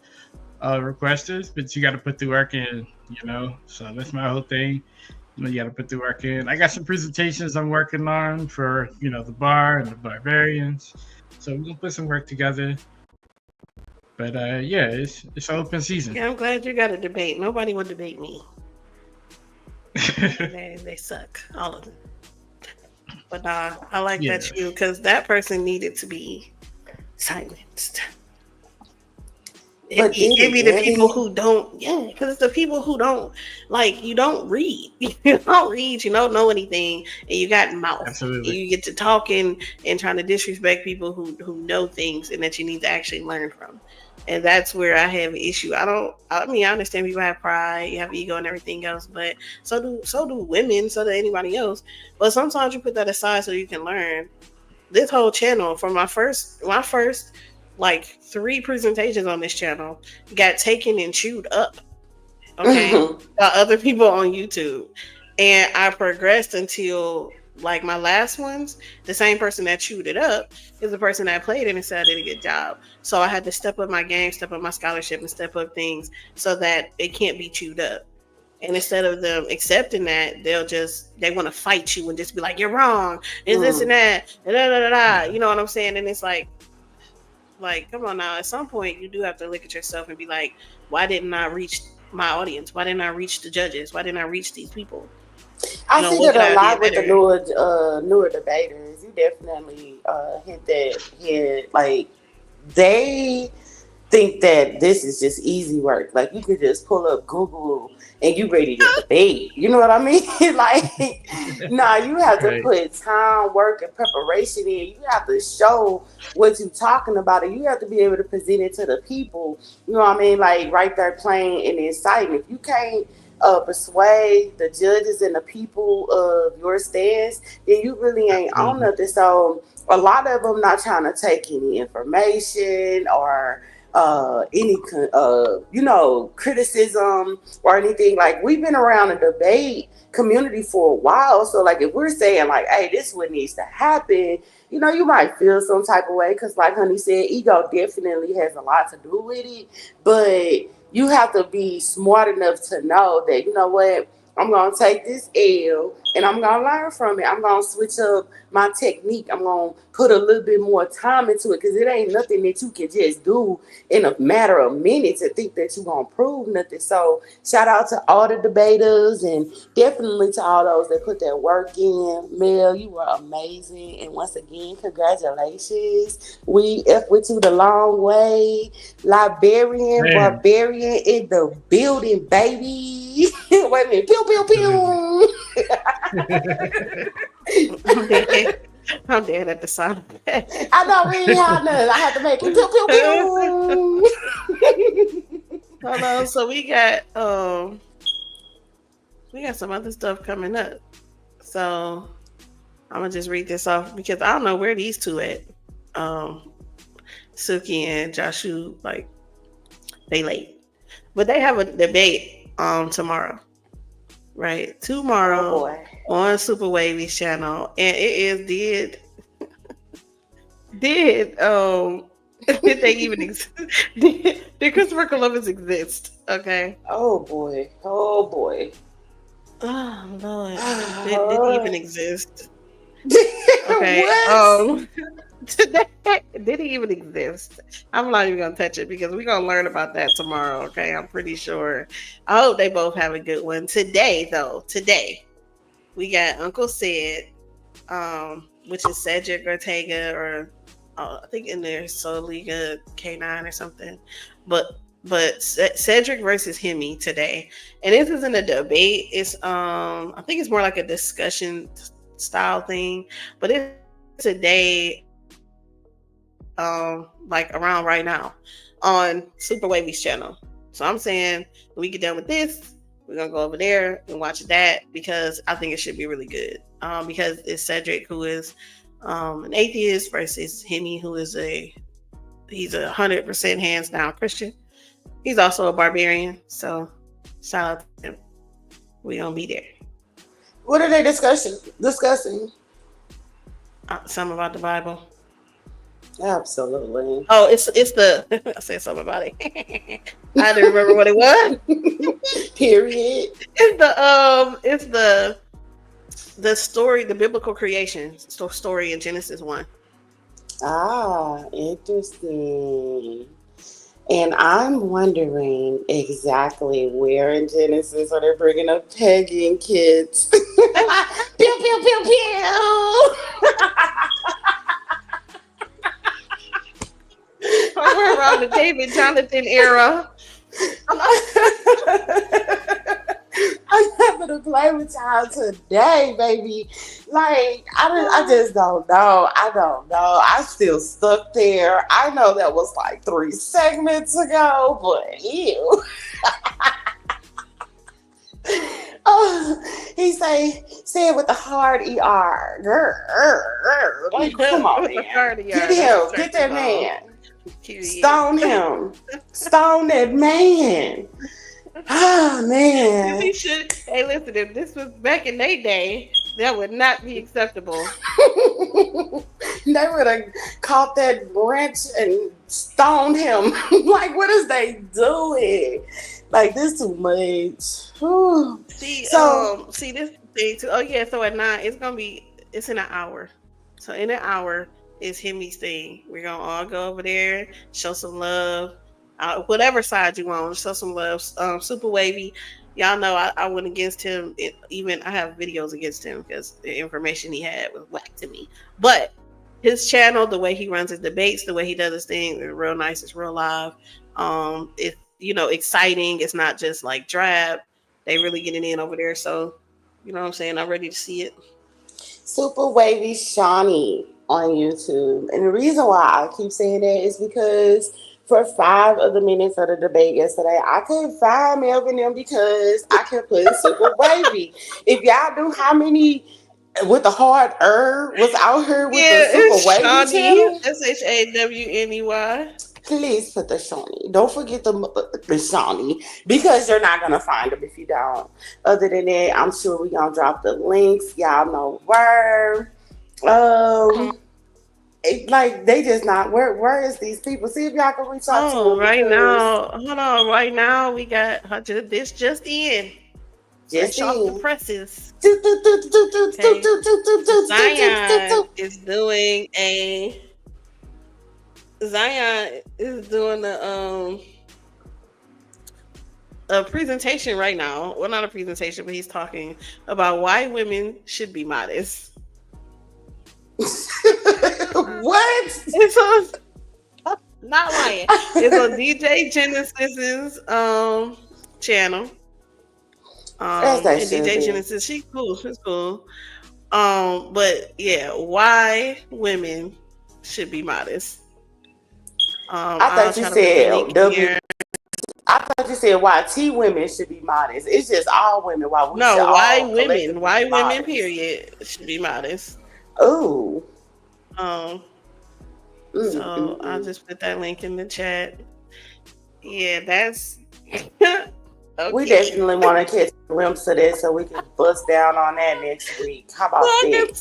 requesters, but you got to put the work in. So that's my whole thing. You got to put the work in. I got some presentations I'm working on for the bar and the barbarians. So we're gonna put some work together. But yeah, it's open season. Yeah, I'm glad you got a debate. Nobody would debate me. They suck, all of them. But I like Yeah. that because that person needed to be silenced. It be the people who don't, because it's the people who don't, like, you don't read. You don't read, you don't know anything, and you got mouth. Absolutely. And you get to talking and trying to disrespect people who know things and that you need to actually learn from. And that's where I have an issue. I understand people have pride, you have ego and everything else, but so do women, so do anybody else. But sometimes you put that aside so you can learn. This whole channel, from my first like 3 presentations on this channel, got taken and chewed up, okay, by other people on YouTube. And I progressed until, like, my last ones, the same person that chewed it up is the person that played it and said I did a good job. So I had to step up my game, step up my scholarship, and step up things so that it can't be chewed up. And instead of them accepting that, they want to fight you and just be like, you're wrong, it's this and that, you know what I'm saying? And it's like, come on now. At some point, you do have to look at yourself and be like, why didn't I reach my audience? Why didn't I reach the judges? Why didn't I reach these people? I see that a lot with the newer debaters. You definitely hit that head. Like, they think that this is just easy work. Like, you could just pull up Google and you ready to debate. You know what I mean? Like, nah, you have to put time, work, and preparation in. You have to show what you're talking about, and you have to be able to present it to the people. You know what I mean? Like, right there, plain and inciting. If you can't persuade the judges and the people of your stance, then you really ain't on nothing. So a lot of them not trying to take any information or any criticism or anything. Like, we've been around the debate community for a while, so like, if we're saying like, hey, this is what needs to happen, you might feel some type of way, because like Honey said, ego definitely has a lot to do with it. But you have to be smart enough to know that, you know what, I'm going to take this L and I'm going to learn from it. I'm going to switch up my technique. I'm going to put a little bit more time into it, because it ain't nothing that you can just do in a matter of minutes and think that you're going to prove nothing. So shout out to all the debaters, and definitely to all those that put their work in. Mel, you were amazing. And once again, congratulations. We F with you the long way. Librarian, Barbarian in the building, baby. Wait a minute. Pew, pew, pew. I'm dead at the sound of that. I know we ain't had none. I had to make it pew, pew, pew. Hold on. So we got some other stuff coming up. So I'm gonna just read this off because I don't know where these two at. Suki and Jashub, like, they late, but they have a debate tomorrow. Right, tomorrow on Super Wavy's channel, and it is did they even exist? Did Christopher Columbus exist? Okay. Oh boy. Oh Lord. Did he even exist? Okay. What? Today did it even exist? I'm not even gonna touch it because we're gonna learn about that tomorrow. Okay, I'm pretty sure. I hope they both have a good one today. Though today we got Uncle Sid, which is Cedric Ortega, or I think in there Soliga K9 or something. But Cedric versus Hemi today, and this isn't a debate. It's I think it's more like a discussion style thing, but it's today like around right now on Super Wavy's channel. So I'm saying when we get done with this, we're gonna go over there and watch that because I think it should be really good. Because it's Cedric who is an atheist versus Hemi who is he's 100% hands down Christian. He's also a barbarian, so shout out to him. We gonna be there. What are they discussing? Something about the Bible. Absolutely. Oh, it's the I said something about it. I had to remember what it was. Period. It's the story, the biblical creation story in Genesis 1. Ah, interesting. And I'm wondering exactly where in Genesis are they bringing up pegging kids? Pew, pew, pew, pew. We're around the David Jonathan era. I'm having to play with y'all today, baby. Like, I just don't know. I don't know. I'm still stuck there. I know that was like 3 segments ago, but ew. Oh, he say it with the hard ER. Like, come on, man. Get him. Get that man. Stone him. Stone that man. Oh, man. He should. Hey, listen, if this was back in their day, that would not be acceptable. They would have caught that branch and stoned him. Like, what is they doing? Like, this too much. Whew. See this thing too. Oh yeah, so at 9, it's in an hour. So in an hour is Hemi's thing. We're gonna all go over there, show some love. Whatever side you want, show some love. Super Wavy, y'all know I went against him. Even I have videos against him because the information he had was whack to me. But his channel, the way he runs his debates, the way he does his thing, is real nice. It's real live. It's exciting. It's not just like drab. They really getting in over there. So you know what I'm saying. I'm ready to see it. Super Wavy Shawnee on YouTube, and the reason why I keep saying that is because for 5 of the minutes of the debate yesterday, I couldn't find Melvin them because I could put Super Wavy. If y'all knew how many with the hard was out here with the Super Wavy channel. SHAWNEY. Please put the Shawnee. Don't forget the Shawnee because you're not gonna find them if you don't. Other than that, I'm sure we're gonna drop the links. Y'all know where. Like they just not where is these people? See if y'all can reach out to them. Right now we got this just in. Just off the presses. Zion is doing a presentation right now. Well, not a presentation, but he's talking about why women should be modest. What? It's on, not lying. It's on DJ Genesis's channel. And DJ Genesis, she's cool. But yeah, why women should be modest. I thought you said why T women should be modest. It's just all women. Why women period should be modest. Oh. So I'll just put that link in the chat. Yeah, that's okay. We definitely want to catch a glimpse of that so we can bust down on that next week. How about that?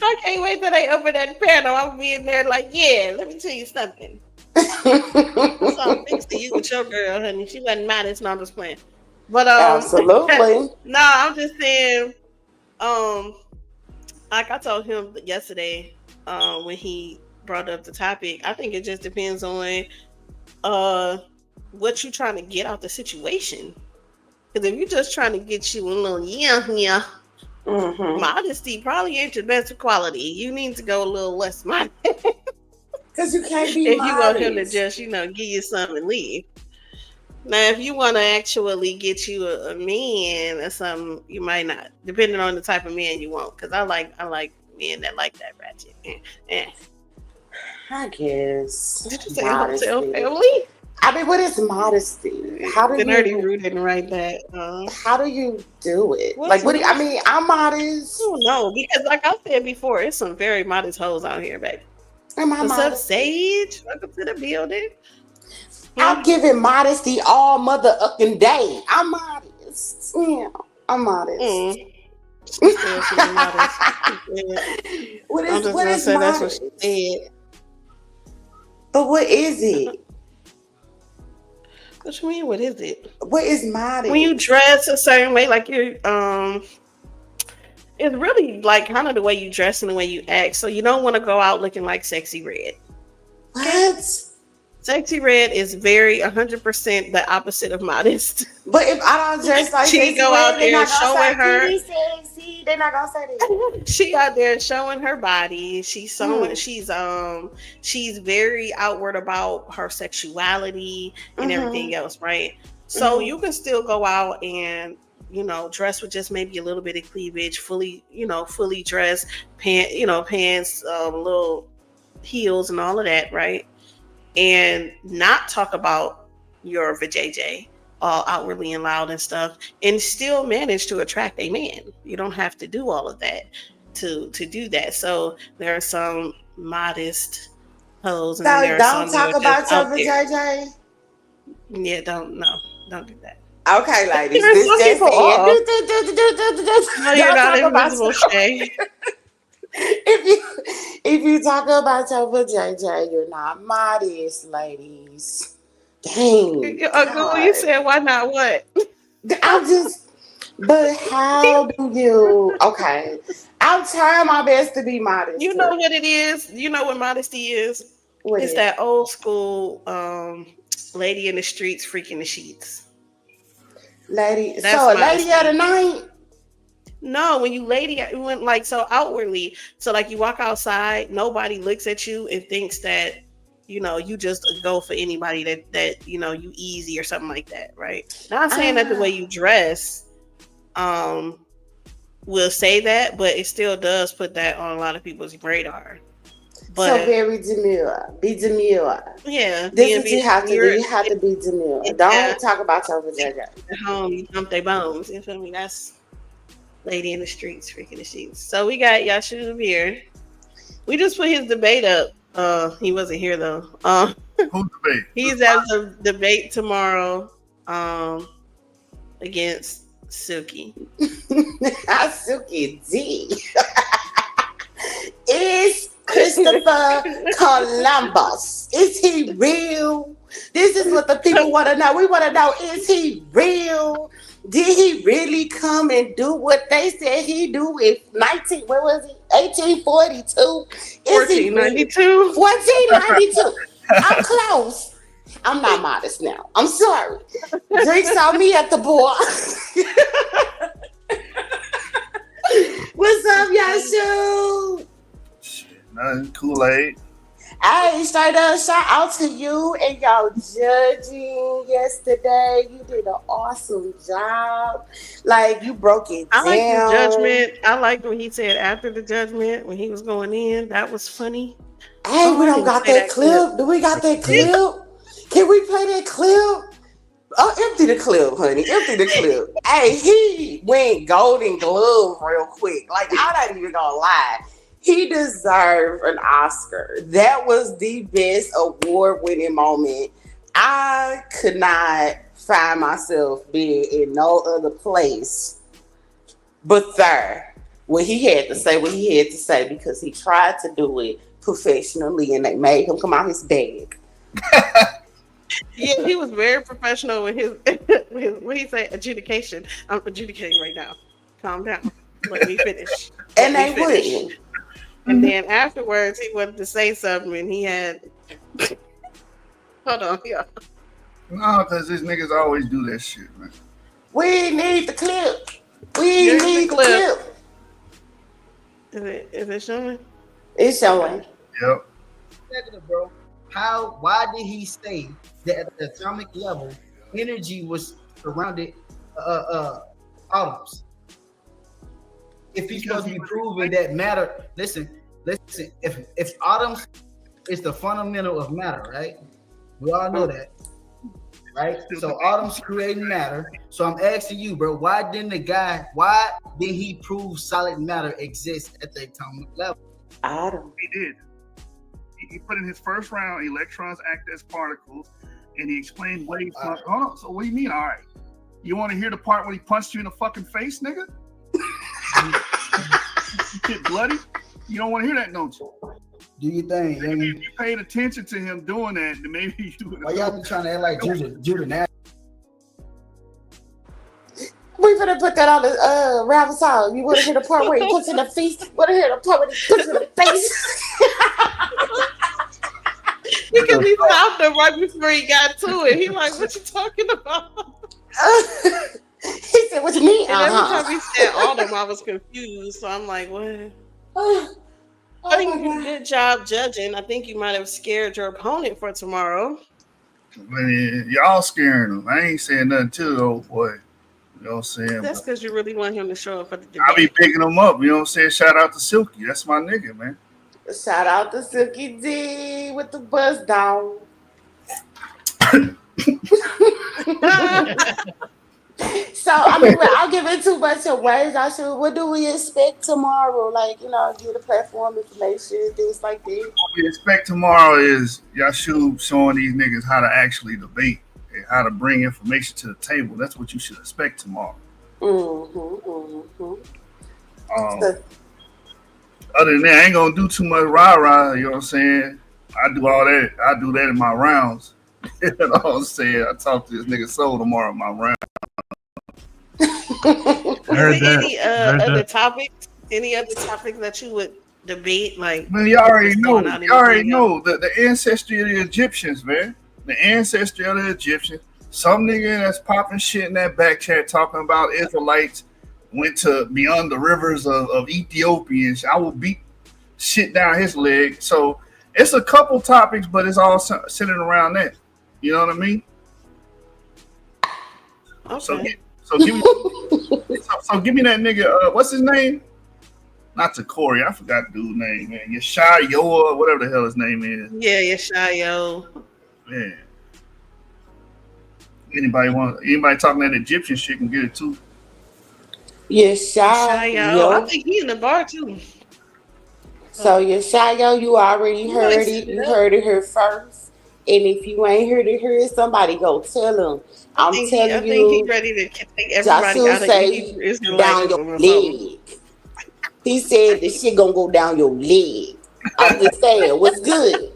I can't wait till they open that panel. I'll be in there like, yeah, let me tell you something. Something thanks to you with your girl, honey. She wasn't modest, not just playing. But absolutely. No, I'm just saying, like I told him yesterday, when he brought up the topic, I think it just depends on what you're trying to get out the situation. Because if you're just trying to get you a little modesty probably ain't your best quality. You need to go a little less modest. Because you can't be if modest. You want him to just, give you something and leave. Now, if you want to actually get you a man or something, you might not, depending on the type of man you want. Because I like men that like that ratchet. I guess. Did you say hotel family? I mean, what is modesty? How do you didn't write that? How do you do it? Like, what? I mean, I'm modest. I don't know, because like I said before, it's some very modest hoes out here, baby. Am I What's modest? up, Sage? Welcome to the building. I'm giving modesty all mother-ucking day. I'm modest. Yeah, I'm modest. What is modest? That's what she said. But what is it? What you mean? What is it? What is modest? When you dress a certain way, like you, it's really like kind of the way you dress and the way you act. So you don't want to go out looking like Sexy Red. What? Sexy Red is very 100% the opposite of modest. But if I don't dress like she go out there showing her, sexy, they're not gonna say that. She out there showing her body. She's showing. She's very outward about her sexuality and everything else, right? So you can still go out and dress with just maybe a little bit of cleavage, fully dressed, pants, little heels and all of that, right? And not talk about your vajayjay all outwardly and loud and stuff, and still manage to attract a man. You don't have to do all of that to do that. So there are some modest hoes, and so there are don't some talk about your vajayjay. Yeah, don't do that. Okay, ladies, this just no, you're not invisible, Shay. If you talk about your vajayjay, you're not modest, ladies. Dang. You said why not? What? But how do you? Okay, I'm trying my best to be modest. You know what it is? You know what modesty is? It's that old school lady in the streets freaking the sheets. Lady of the night. No, when you so outwardly, so like you walk outside, nobody looks at you and thinks that you just go for anybody that you easy or something like that, right? Not saying that the way you dress will say that, but it still does put that on a lot of people's radar. But, so very demure. Be demure. Yeah. This is what you have to do. You have to be demure. Don't talk about your vagina. At home, you dump their bones. You feel me? That's lady in the streets, freaking the sheets. So we got Jashub here. We just put his debate up. He wasn't here though. Who's debate? He's at the debate tomorrow against Silky. Silky D. Is Christopher Columbus? Is he real? This is what the people want to know. We want to know, is he real? Did he really come and do what they said he do in 1842? 1492. 1492. I'm close. I'm not modest now. I'm sorry. Drinks on me at the bar. What's up, Jashub? Nothing. Kool-Aid. Hey, straight up, shout out to you and y'all judging yesterday. You did an awesome job. Like, you broke it down. I like the judgment. I liked when he said after the judgment, when he was going in. That was funny. Hey, we don't got that clip. Do we got that clip? Can we play that clip? Oh, empty the clip, honey. Empty the clip. Hey, he went Golden Glove real quick. Like, I'm not even gonna lie. He deserved an Oscar. That was the best award-winning moment. I could not find myself being in no other place but there when he had to say what he had to say, because he tried to do it professionally and they made him come out his bag. Yeah, he was very professional with his what he say, adjudication. I'm adjudicating right now. Calm down. Let me finish. And we they finished. wouldn't. And then afterwards, he wanted to say something, and he had. Hold on, y'all. No, because these niggas always do that shit, man. We need the clip. Here's the Need the clip. clip. Is it showing? It's showing. Yep. Negative, bro. Why did he say that at the atomic level, energy was surrounded atoms? If he's supposed to be proving that matter, listen. If atoms is the fundamental of matter, right? We all know that, right? So atoms creating matter. So I'm asking you, bro, why did he prove solid matter exists at the atomic level? Adam. He did. He put in his first round, electrons act as particles, and he explained waves. Hold on. So what do you mean? All right. You want to hear the part when he punched you in the fucking face, nigga? You get bloody? You don't want to hear that, don't you? Do you think? If you paid attention to him doing that, then maybe you would. Why y'all be trying to act like Judah now? We gonna put that on the rap song. You want to hear the part where he puts in the face? Want to hear the part where he puts in the face? Because he stopped him right before he got to it. He like, what you talking about? He said, "What you mean?" And every time he said autumn, I was confused. So I'm like, what? I think you did a good job judging. I think you might have scared your opponent for tomorrow. Man, y'all scaring him. I ain't saying nothing to the old boy. You know what I'm saying? That's because you really want him to show up for the debate. I be picking him up. You know what I'm saying? Shout out to Silky. That's my nigga, man. Shout out to Silky D with the buzz down. So, I mean, without giving too much away, Jashub, what do we expect tomorrow? Like, you know, give the platform information, things like that. What we expect tomorrow is Jashub showing these niggas how to actually debate and how to bring information to the table. That's what you should expect tomorrow. Other than that, I ain't gonna do too much rah-rah, you know what I'm saying? I do all that. I do that in my rounds. You know what I'm saying? I talk to this nigga Soul tomorrow in my round. Any other topics? Any other topics that you would debate? Like, man, y'all already know. Y'all already know the ancestry of the Egyptians, man. The ancestry of the Egyptians. Some nigga that's popping shit in that back chat talking about Israelites went to beyond the rivers of Ethiopia. I will beat shit down his leg. So it's a couple topics, but it's all centered around that. You know what I mean? okay. So give me that nigga. What's his name? Not to Corey. I forgot the dude's name, man. Yeshua, whatever the hell his name is. Yeah, Yeshayo. Man. Anybody talking that Egyptian shit can get it too. Yeshayo. I think he in the bar too. So Yeshayo, you already heard it. You heard it here first. And if you ain't heard it here, somebody go tell him. I think he's ready to take everybody out of Israel down your leg. He said the shit gonna go down your leg. I'm just saying, what's good?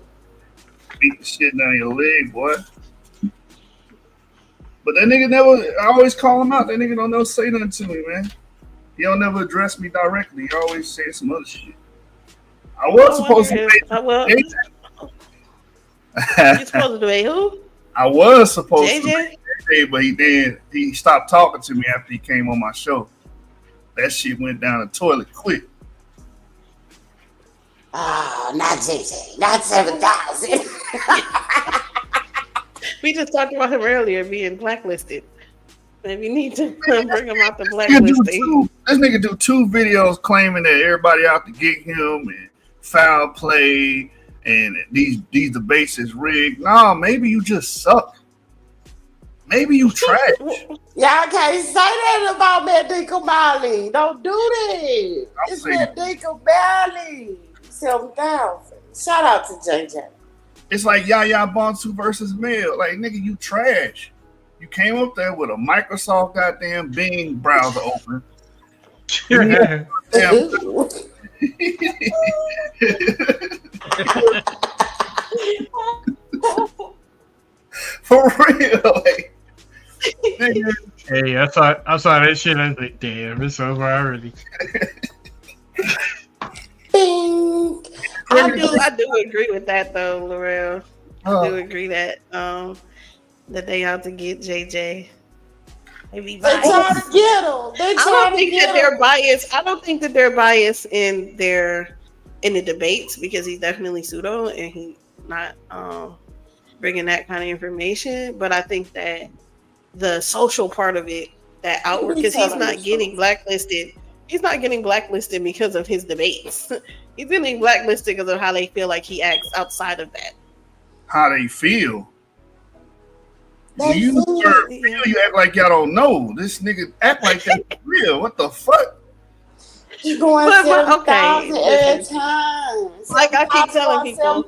Beat the shit down your leg, boy. But that nigga I always call him out. That nigga don't never say nothing to me, man. He don't never address me directly. He always say some other shit. I was supposed to debate. You supposed to debate who? I was supposed to JJ? JJ, but he stopped talking to me after he came on my show. That shit went down the toilet quick. Not JJ, not 7,000. We just talked about him earlier being blacklisted. Maybe you need to bring him out the blacklisting. This nigga do 2 videos claiming that everybody out to get him and foul play and these debates is rigged. Nah, maybe you just suck. Maybe you trash. Y'all can't say that about Mandika Mali. Don't do that. It's Mandika Mali. 7,000. Shout out to JJ. It's like Yaya Bantu versus Mel. Like, nigga, you trash. You came up there with a Microsoft goddamn Bing browser open. For real, like, hey, I saw that shit. I was like, damn, it's over already. I do agree with that though, Laurel. I do agree that that they ought to get JJ. They trying to get him. I don't think that they're biased. I don't think that they're biased in the debates because he's definitely pseudo and he's not bringing that kind of information. But I think that the social part of it, that outward, because he's not getting blacklisted. He's not getting blacklisted because of his debates. He's getting blacklisted because of how they feel like he acts outside of that. How they feel? You act like y'all don't know. This nigga act like that's real. What the fuck? He's going 7,000 every time. Like I keep telling people,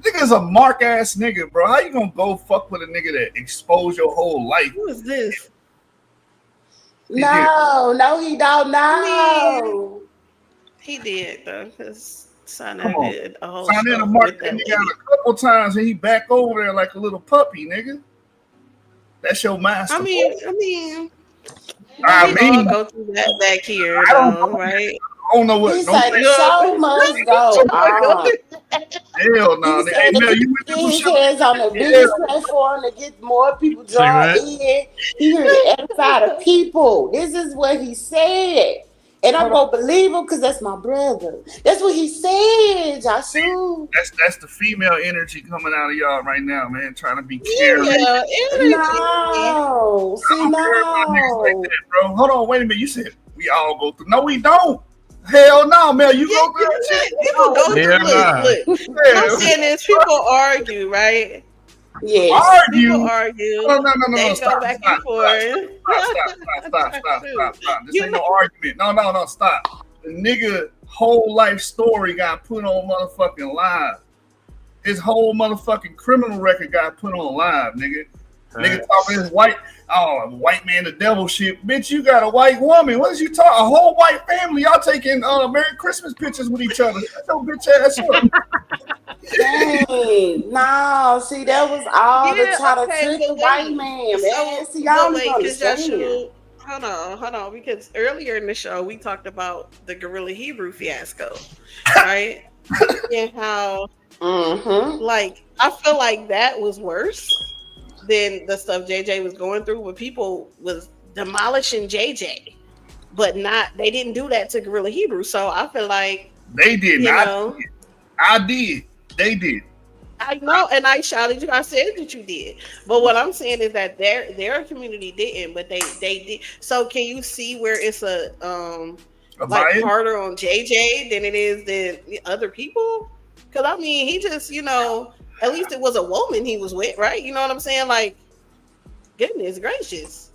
nigga's a mark ass nigga, bro. How you gonna go fuck with a nigga that exposed your whole life? Who is this? No, he don't know. He did though, because Sonnet did a whole mark that nigga out a couple times and he back over there like a little puppy, nigga. That's your master. I mean, go through that back here, right? I don't know what. He said the show must go on. Hell no. He says on the biggest platform to get more people drawn in. He here to edify the people. This is what he said. And I'm gonna believe him because that's my brother. That's what he said, Jashub. That's the female energy coming out of y'all right now, man. Trying to be caring. No, see, no. Like that, bro. Hold on, wait a minute. You said we all go through. No, we don't. Hell no, Mel. You go through that shit. People go through it. I'm saying this. People argue, right? Yes. People argue. No. They Stop. Go back and forth. Stop. This ain't no argument. No. Stop. The nigga whole life story got put on motherfucking live. His whole motherfucking criminal record got put on live, nigga. Nigga talking his white man the devil shit. Bitch, you got a white woman. What is you talking? A whole white family. Y'all taking Merry Christmas pictures with each other. Shut your bitch ass up. Dang. No, see, that was all to try to trick the white man, man. See, y'all don't understand. Hold on, because earlier in the show we talked about the Gorilla Hebrew fiasco, right? And how, like, I feel like that was worse than the stuff JJ was going through, where people was demolishing JJ, but they didn't do that to Gorilla Hebrew. So I feel like they did. I did. They did. I know, and I shouted you. I said that you did. But what I'm saying is that their community didn't, but they did. So can you see where it's a like harder on JJ than it is than other people? Because I mean, he just, at least it was a woman he was with, right? You know what I'm saying? Like, goodness gracious.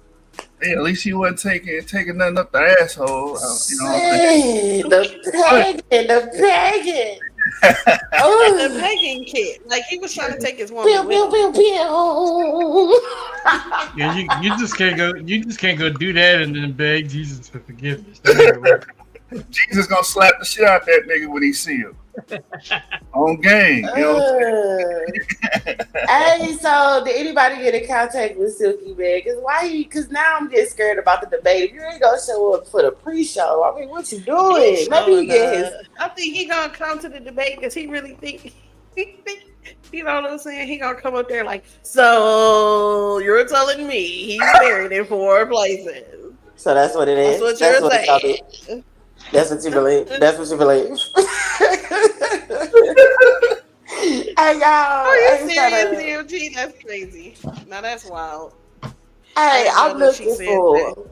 Yeah, at least he wasn't taking nothing up the asshole. The pagan. The begging kid. Like, he was trying to take his woman. Yeah, you just can't go do that and then beg Jesus for forgiveness. Jesus gonna slap the shit out that nigga when he see him. On game. Hey, so did anybody get in contact with Silky Bag? Because now I'm just scared about the debate. If you ain't gonna show up for the pre-show, I mean, what you doing? Maybe he get his. I think he gonna come to the debate because he really think, you know what I'm saying? He gonna come up there like, so you're telling me he's married in 4 places. So that's what it is. That's what you're saying. That's what you believe. That's what you believe. Hey, y'all. Are you serious, DMG? That's crazy. Now that's wild. Hey, I'm looking for.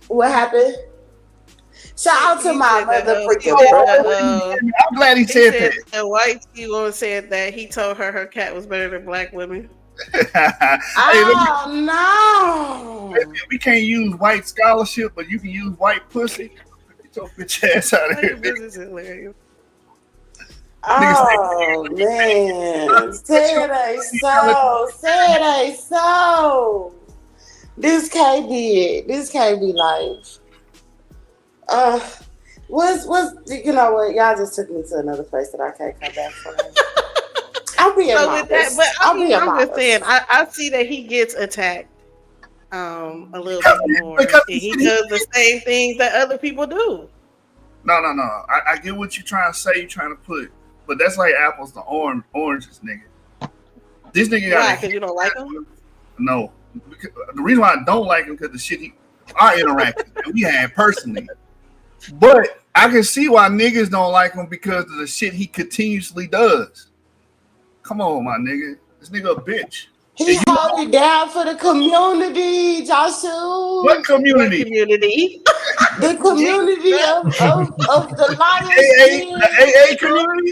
What happened? Shout out to my mother freaking brother. I'm glad he said that. The white people said that he told her cat was better than black women. No. We can't use white scholarship, but you can use white pussy. Get your bitch ass out of here. This is hilarious. Oh man, say it ain't so. This can't be it. This can't be life. What's you know what? Y'all just took me to another place that I can't come back from. I'm being modest. I'm just saying, I see that he gets attacked a little bit more. And he does the same things that other people do. No. I get what you're trying to say. You're trying to put, but that's like apples to oranges, nigga. This nigga got. Why? Because you don't like him? No. Because, the reason why I don't like him because the shit I interact with, we had personally. But I can see why niggas don't like him because of the shit he continuously does. Come on, my nigga. This nigga a bitch. He hold it down for the community, Jashub. What community? The community of the Lions. The AA community?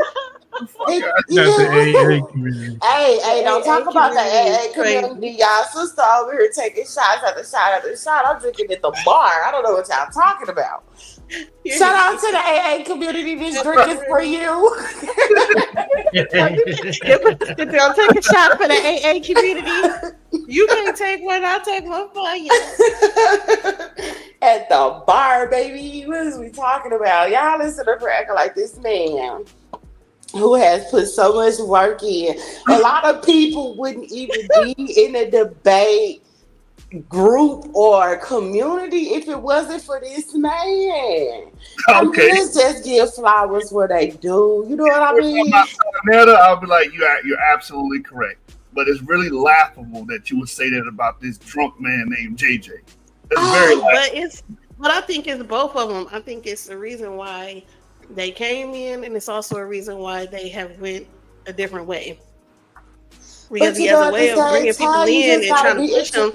Hey, don't talk about the AA community. Y'all sister over here taking shots after shot after shot. I'm drinking at the bar. I don't know what y'all talking about. Shout out to the AA community. This drink is for you. If y'all take a shot for the AA community, you can't take one. I'll take one for you. At the bar, baby. What is we talking about? Y'all listen to her acting like this man who has put so much work in. A lot of people wouldn't even be in a debate group or community if it wasn't for this man. Okay. Let's just give flowers where they do. You know what I mean? I'll be like, you're absolutely correct. But it's really laughable that you would say that about this drunk man named JJ. It's very laughable. But I think it's both of them. I think it's the reason why they came in, and it's also a reason why they have went a different way. Because he has a way of bringing people in and trying to push them.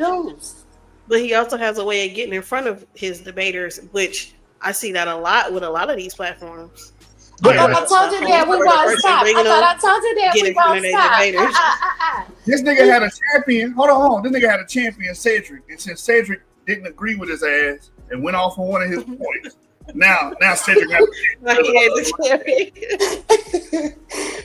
But he also has a way of getting in front of his debaters, which I see that a lot with a lot of these platforms. But I told you that we won't stop. I told you that we won't stop. This nigga had a champion. Hold on. This nigga had a champion, Cedric. And since Cedric didn't agree with his ass and went off on one of his points, now Cedric has a champion.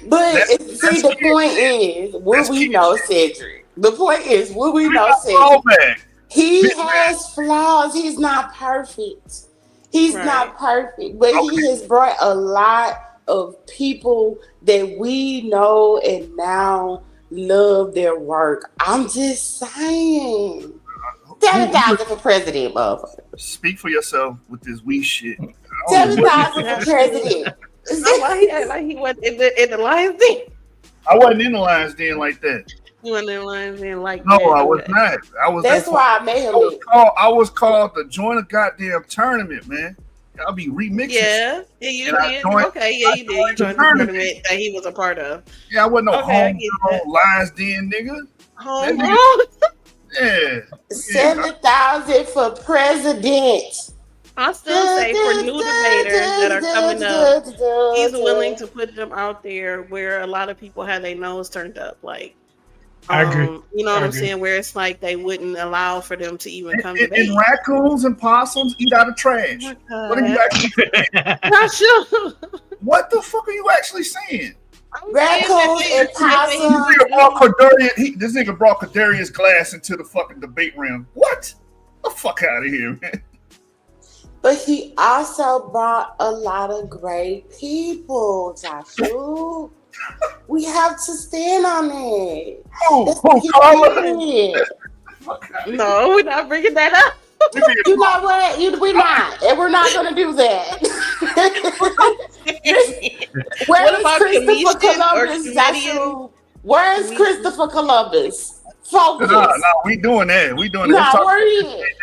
But see, the point is, will we know Cedric? The point is, will we know Cedric? He has flaws. He's not perfect. He's not perfect, but he has brought a lot of people that we know and now love their work. I'm just saying. 7,000 for president, motherfucker. Speak for yourself with this weak shit. 7,000 for president. Why he act like he wasn't in the Lions Den? I wasn't in the Lions Den like that. You wasn't in the Lions Den like that? No, I was not. That's why I made him. I was called to join a goddamn tournament, man. I'll be remixing. Yeah, you did. You did. You joined the tournament that he was a part of. Yeah, I wasn't no homegrown Lions Den nigga. Homegrown? Yeah. 7,000 for president. I still say for new debaters that are coming up, he's willing to put them out there where a lot of people have their nose turned up. Like, I agree. You know what I'm saying? Where it's like they wouldn't allow for them to even come debate. And raccoons and possums eat out of trash. What are you actually saying? Not sure. What the fuck are you actually saying? Raccoons and possums. This nigga brought Kadarius Glass into the fucking debate room. What? The fuck out of here, man. But he also brought a lot of great people, Jashub. We have to stand on it. No, we're not bringing that up. You know what? We're not. And we're not going to do that. Where is Christopher Columbus, Jashub? Where is Christopher Columbus? Focus. No, we doing that. We doing that. Where he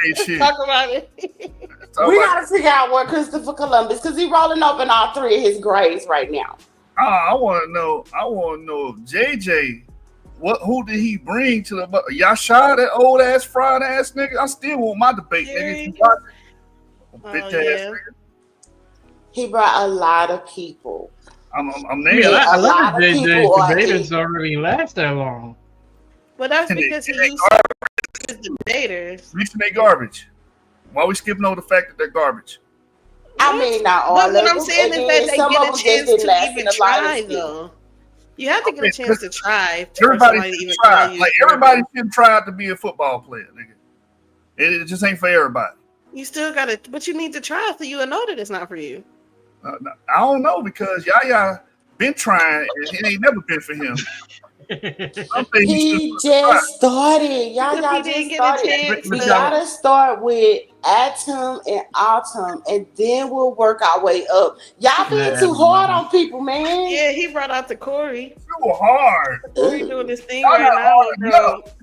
is? Talk about it. We got to figure out where Christopher Columbus, because he's rolling open all three of his graves right now. I want to know if JJ, who did he bring to the Yasha, that old ass fried ass nigga? I still want my debate, nigga. Bitch ass nigga. He brought a lot of people. I'm naming a lot of JJ's debaters don't really last that long. But that's because he used his debaters. Reaching they garbage. Why we skipping over the fact that they're garbage? I mean, not all of them. But what I'm saying is that they get a chance to even try, though. You have to get a chance to try. Everybody should try. Like, everybody should try to be a football player, nigga. It just ain't for everybody. You still got to, but you need to try so you'll know that it's not for you. I don't know, because Yaya been trying, and it ain't never been for him. He just started. Y'all Because he just didn't get a started. chance We to- gotta start with Atom and Autumn, and then we'll work our way up. Y'all being too hard on people, man. Yeah, he brought out the Corey. Too hard. Corey doing this thing Y'all right not now. hard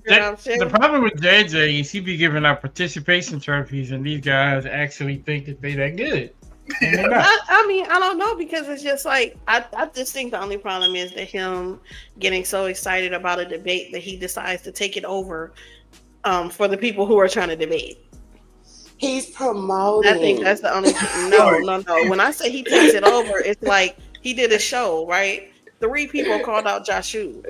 enough. The problem with JJ is he be giving out participation trophies, and these guys actually think that they that good. And they're not. I mean, I don't know, because it's just like I just think the only problem is that him getting so excited about a debate that he decides to take it over for the people who are trying to debate. He's promoting. I think that's the only thing. No. When I say he takes it over, it's like he did a show, right? 3 people called out Jashub.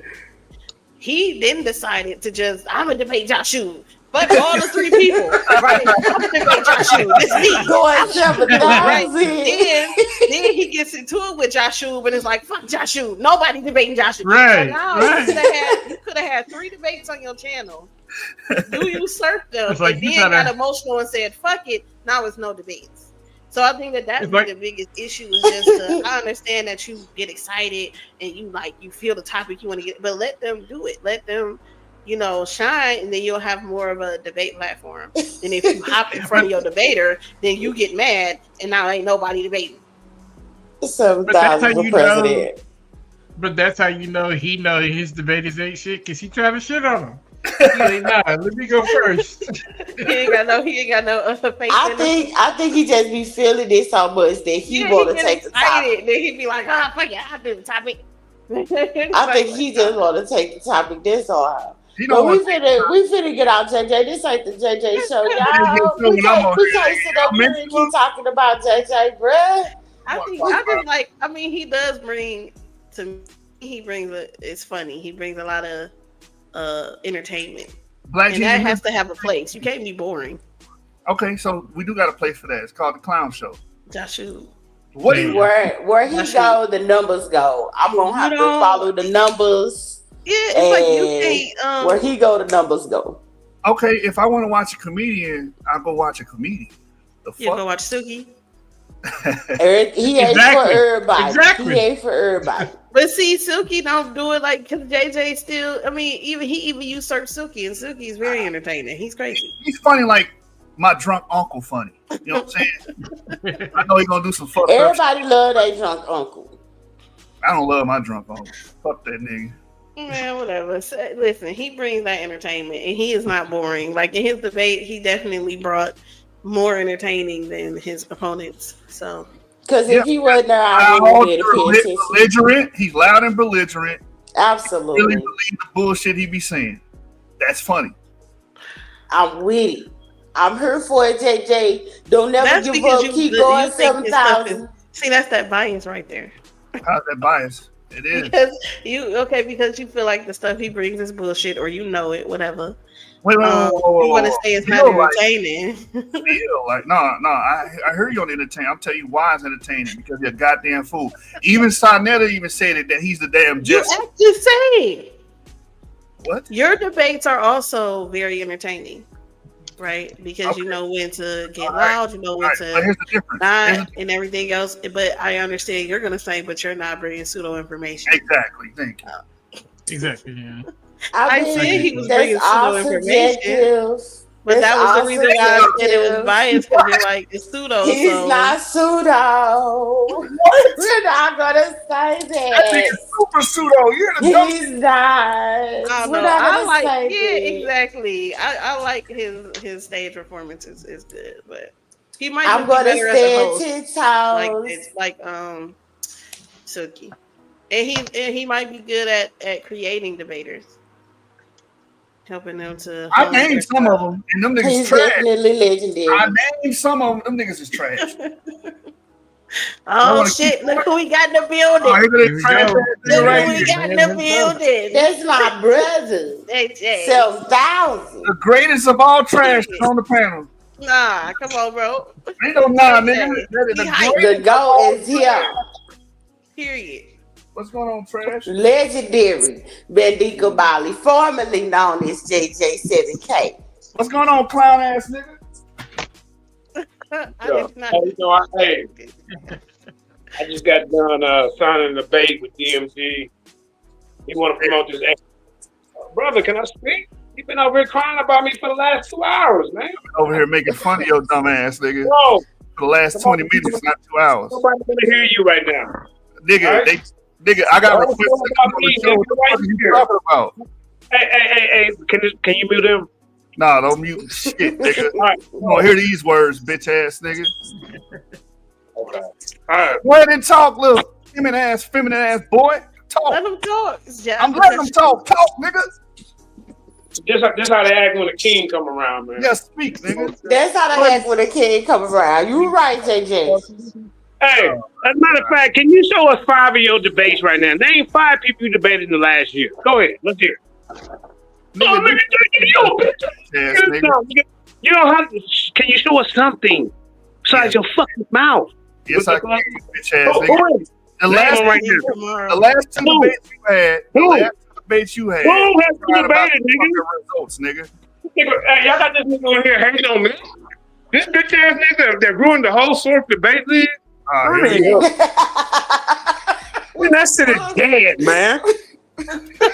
He then decided to just, I'm gonna debate Jashub. But all the 3 people, right? I'm gonna debate Jashub. This me. Going 7,000. Right. Then he gets into it with Jashub and it's like, fuck Jashub. Nobody debating Jashub. Right. So now Right. you could have had 3 debates on your channel. You usurped them, It's like and you then gotta- got emotional and said, fuck it. Now it's no debates. So I think that's It's like- the biggest issue is just I understand that you get excited and you feel the topic you want to get, but let them do it. Let them, shine, and then you'll have more of a debate platform. And if you hop in front of your debater, then you get mad, and now ain't nobody debating. 7,000 for president. But that's how you know he know his debaters ain't shit, because he trying to shit on them. He ain't nah, let me go first. He ain't got no faith. I think he just be feeling it so much that he want to take the topic. Then he'd be like, fuck it, I'll do the topic. I think he just want to take the topic. That's all. He But don't we want finna get out, JJ. This ain't the JJ show, y'all. We can't sit up here and keep talking about JJ, bruh. He does bring to me. It's funny. He brings a lot of entertainment, and that has to have a place. You can't be boring. Okay, so we do got a place for that. It's called the Clown Show. Jashub. Where he go, the numbers go. I'm gonna have to follow the numbers. Yeah, it's like you can't. Where he go, the numbers go. Okay, if I want to watch a comedian, I'll go watch a comedian. You go watch Suki. He ain't for everybody. Exactly. He ain't for everybody. But see, Suki don't do it like, because JJ still. I mean, he even usurped Suki, and Suki is very entertaining. He's crazy. He's funny like my drunk uncle funny. You know what I'm saying? I know he's gonna do some fucked up shit. Everybody love their drunk uncle. I don't love my drunk uncle. Fuck that nigga. Man, whatever. So, listen, he brings that entertainment, and he is not boring. Like in his debate, he definitely brought more entertaining than his opponents. So, because if he wasn't there, I wouldn't be able to pay attention. Belligerent. He's loud and belligerent. Absolutely. Really believe the bullshit he be saying. That's funny. I'm witty. I'm here for it, JJ. Don't never give up. Keep going. 7,000. See, that's that bias right there. How's that bias? It is. Because you feel like the stuff he brings is bullshit, or you know it, whatever. Wait, you want to say it's not entertaining. I heard you on entertaining. I'll tell you why it's entertaining, because you're a goddamn fool. Even Sarnetta even said it, that he's the damn Jester. You say what? Your debates are also very entertaining, right? Because you know when to get loud, you know when to not, and everything else. But I understand you're going to say, but you're not bringing pseudo information. Exactly. Thank you. Exactly. Yeah. I said he was bringing pseudo information, but that was the reason why I said it was biased, because you're like, it's pseudo. He's not pseudo. What? We're not gonna say that. That nigga's super pseudo. You're the dumb. He's not. We're not gonna say that. Exactly. I like his stage performance is good, but he might. I'm gonna stand 10 toes. Like Suki, and he might be good at creating debaters. Helping them to. I named some of them, and them niggas He's trash. definitely legendary. I named some of them niggas is trash. Oh shit! Look who we got in the building. Look who we got in the building. That's my brother. 7,000. The greatest of all trash on the panel. Nah, come on, bro. Ain't no nah, nigga. The goal is here. Period. What's going on, trash? Legendary Mandika Mali, formerly known as JJ7K. What's going on, clown ass nigga? I just got done signing the debate with DMG. You want to promote this? Brother, can I speak? You've been over here crying about me for the last 2 hours, man. Over here making fun of your dumb ass, nigga. Bro, for the last 20 minutes, not 2 hours. Nobody's gonna hear you right now. Nigga, right? Nigga, I got requests on the show. What the fuck are you talking about? Hey, can you mute him? Nah, don't mute shit, nigga. All right. You gonna hear these words, bitch ass nigga. Okay. All right. Go ahead and talk, little feminine ass boy. Talk. Let him talk. I'm letting him talk. Talk, nigga. This how they act when a king come around, man. Yeah, speak, nigga. That's how they act when a king come around. You right, JJ. Hey, as a matter of fact, can you show us 5 of your debates right now? Name 5 people you debated in the last year. Go ahead. Let's hear it. Nigga, you don't have to. Can you show us something besides your fucking mouth? Yes, I can, bitch ass nigga. The last two debates you had. Who has debated, nigga? Results, nigga. Hey, y'all got this nigga on here hating on me. This bitch ass nigga that ruined the whole Source debate league. Man, that shit is dead, man.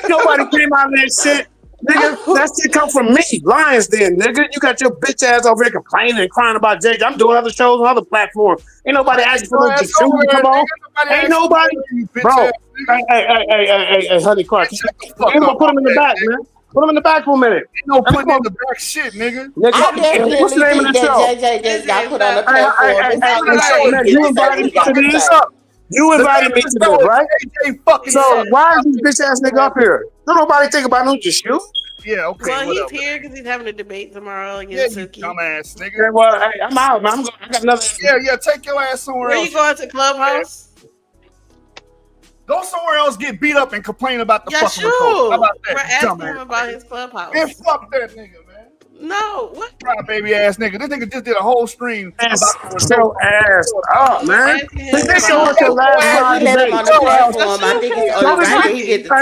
Nobody came out of that shit. Nigga, that shit come from me. Lions Den, nigga. You got your bitch ass over here complaining and crying about JJ. I'm doing other shows on other platforms. Ain't nobody asking for no Jashub to come on. Ain't nobody. Bro, hey, Honey Clark. You gonna put him in the back, man. Put him in the back for a minute. Ain't no putting in the back shit, nigga. I definitely What's the name of the show? JJ just got put on the platform. You invited me to this. You invited me to this, right? So why is this bitch ass nigga up here? Don't nobody think about no Jashub. Yeah, okay. Well, he's here because he's having a debate tomorrow against Suki. Dumbass nigga. Yeah, well, hey, I'm out, man. I got another. Yeah, take your ass somewhere else. Where you going to Clubhouse? Go somewhere else, get beat up, and complain about the fucking Jashub. How about that? We're asking him about his Clubhouse. Man, fuck that nigga, man. No, what? Cry baby ass nigga. This nigga just did a whole stream. So ass up, man. This show was the last Let him on the platform. I think it's only right he get the talk.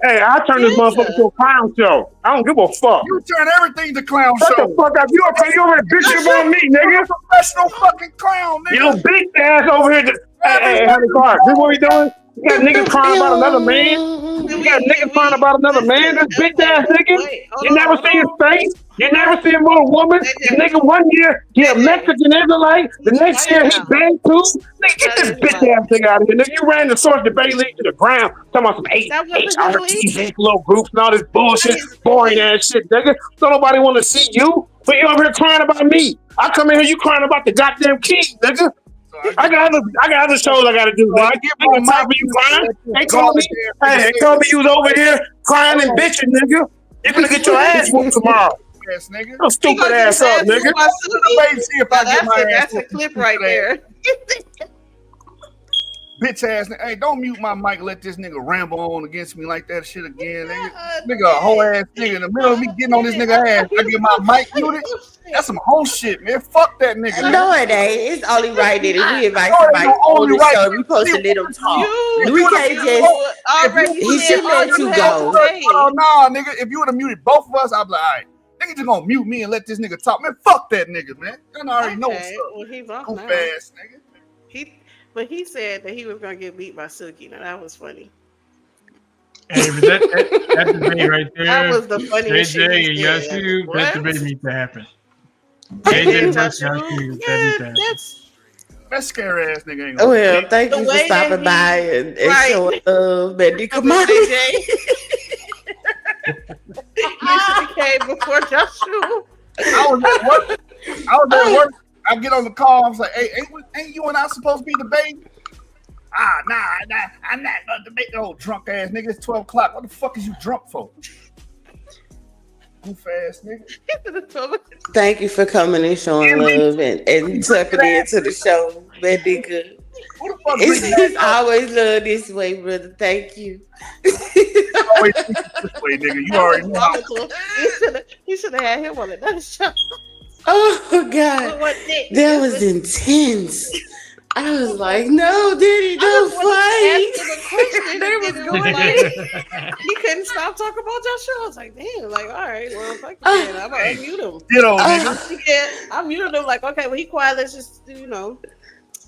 I turn this motherfucker to a clown show. I don't give a fuck. You turn everything to clown Shut show. the fuck up. You over here bitching about me, nigga. You're a professional fucking clown, nigga. You big ass over here. Hey, Honey Clark, this what we doing? You got niggas crying about another man? You got niggas crying about another man? This big ass nigga? You never see his face? You never see him with a woman? The nigga 1 year, he a Mexican Israelite. The next year, he banged too. Nigga, get this bitch ass nigga out of here. Nigga, you ran the Source debate league to the ground. Talking about some HRT little groups and all this bullshit, boring ass shit, nigga. Don't nobody want to see you. But you over here crying about me. I come in here, you crying about the goddamn king, nigga. I got other shows I gotta do. I get my time for you crying. They told me you was over here crying and bitching, nigga. You're gonna get your ass whooped tomorrow. Ass nigga. Your stupid ass up, nigga. That's a clip right there. Bitch ass nigga. Hey, don't mute my mic. Let this nigga ramble on against me like that shit again, nigga. Nigga, a whole ass nigga in the middle of me getting on this nigga ass. I get my mic muted. That's some whole shit, man. Fuck that nigga. No, it ain't. It's only right that if we invite somebody on the show, we supposed to let them talk. We can't just. He should let you go. Oh, nah, nigga. If you would have muted both of us, I'd be like, all right. Nigga just gonna mute me and let this nigga talk. Man, fuck that nigga, man. I already know what's up. Well, he's off Goof now. ass nigga. But he said that he was gonna get beat by Suki. Now that was funny. Hey, but that debate right there. That was the funniest shit. JJ and Jashub, that debate needs to happen. JJ versus Jashub, that scary ass nigga ain't gonna. Well, thank you for stopping by and showing love, Mandika Mali. You should have came before Jashub. I was at work. I get on the call. I was like, "Hey, ain't you and I supposed to be debating?" Nah, I'm not gonna debate the old drunk ass nigga. It's 12 o'clock. What the fuck is you drunk for? Goof ass nigga. Thank you for coming and showing love and tucking into the show, Mandika. It's always love this way, brother. Thank you. Always this way, nigga. You already know. You should have had him on another show. Oh God, that was intense. I was like, "No, Diddy, don't fight." He couldn't stop talking about Joshua. I was like, "Damn!" Like, all right, well, fuck man, I'm gonna unmute him. I muted him. Like, okay, well, he quiet. Let's just,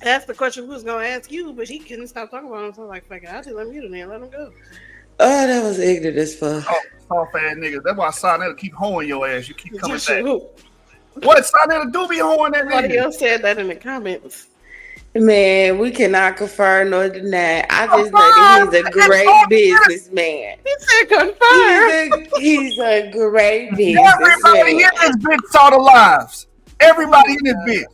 ask the question who's gonna ask you. But he couldn't stop talking about him. So I was like, fuck it, I'll just unmute him and let him go. Oh, that was ignorant as fuck. Soft ass niggas. That's why Sonetta keep hoeing your ass. You keep coming back. What Sonetta do be hoeing that nigga? Somebody else said that in the comments. Man, we cannot confirm nor deny. I just know that he's a great businessman. He said confirm. He's a great businessman. Everybody in this bitch saw the lives. Everybody in this bitch.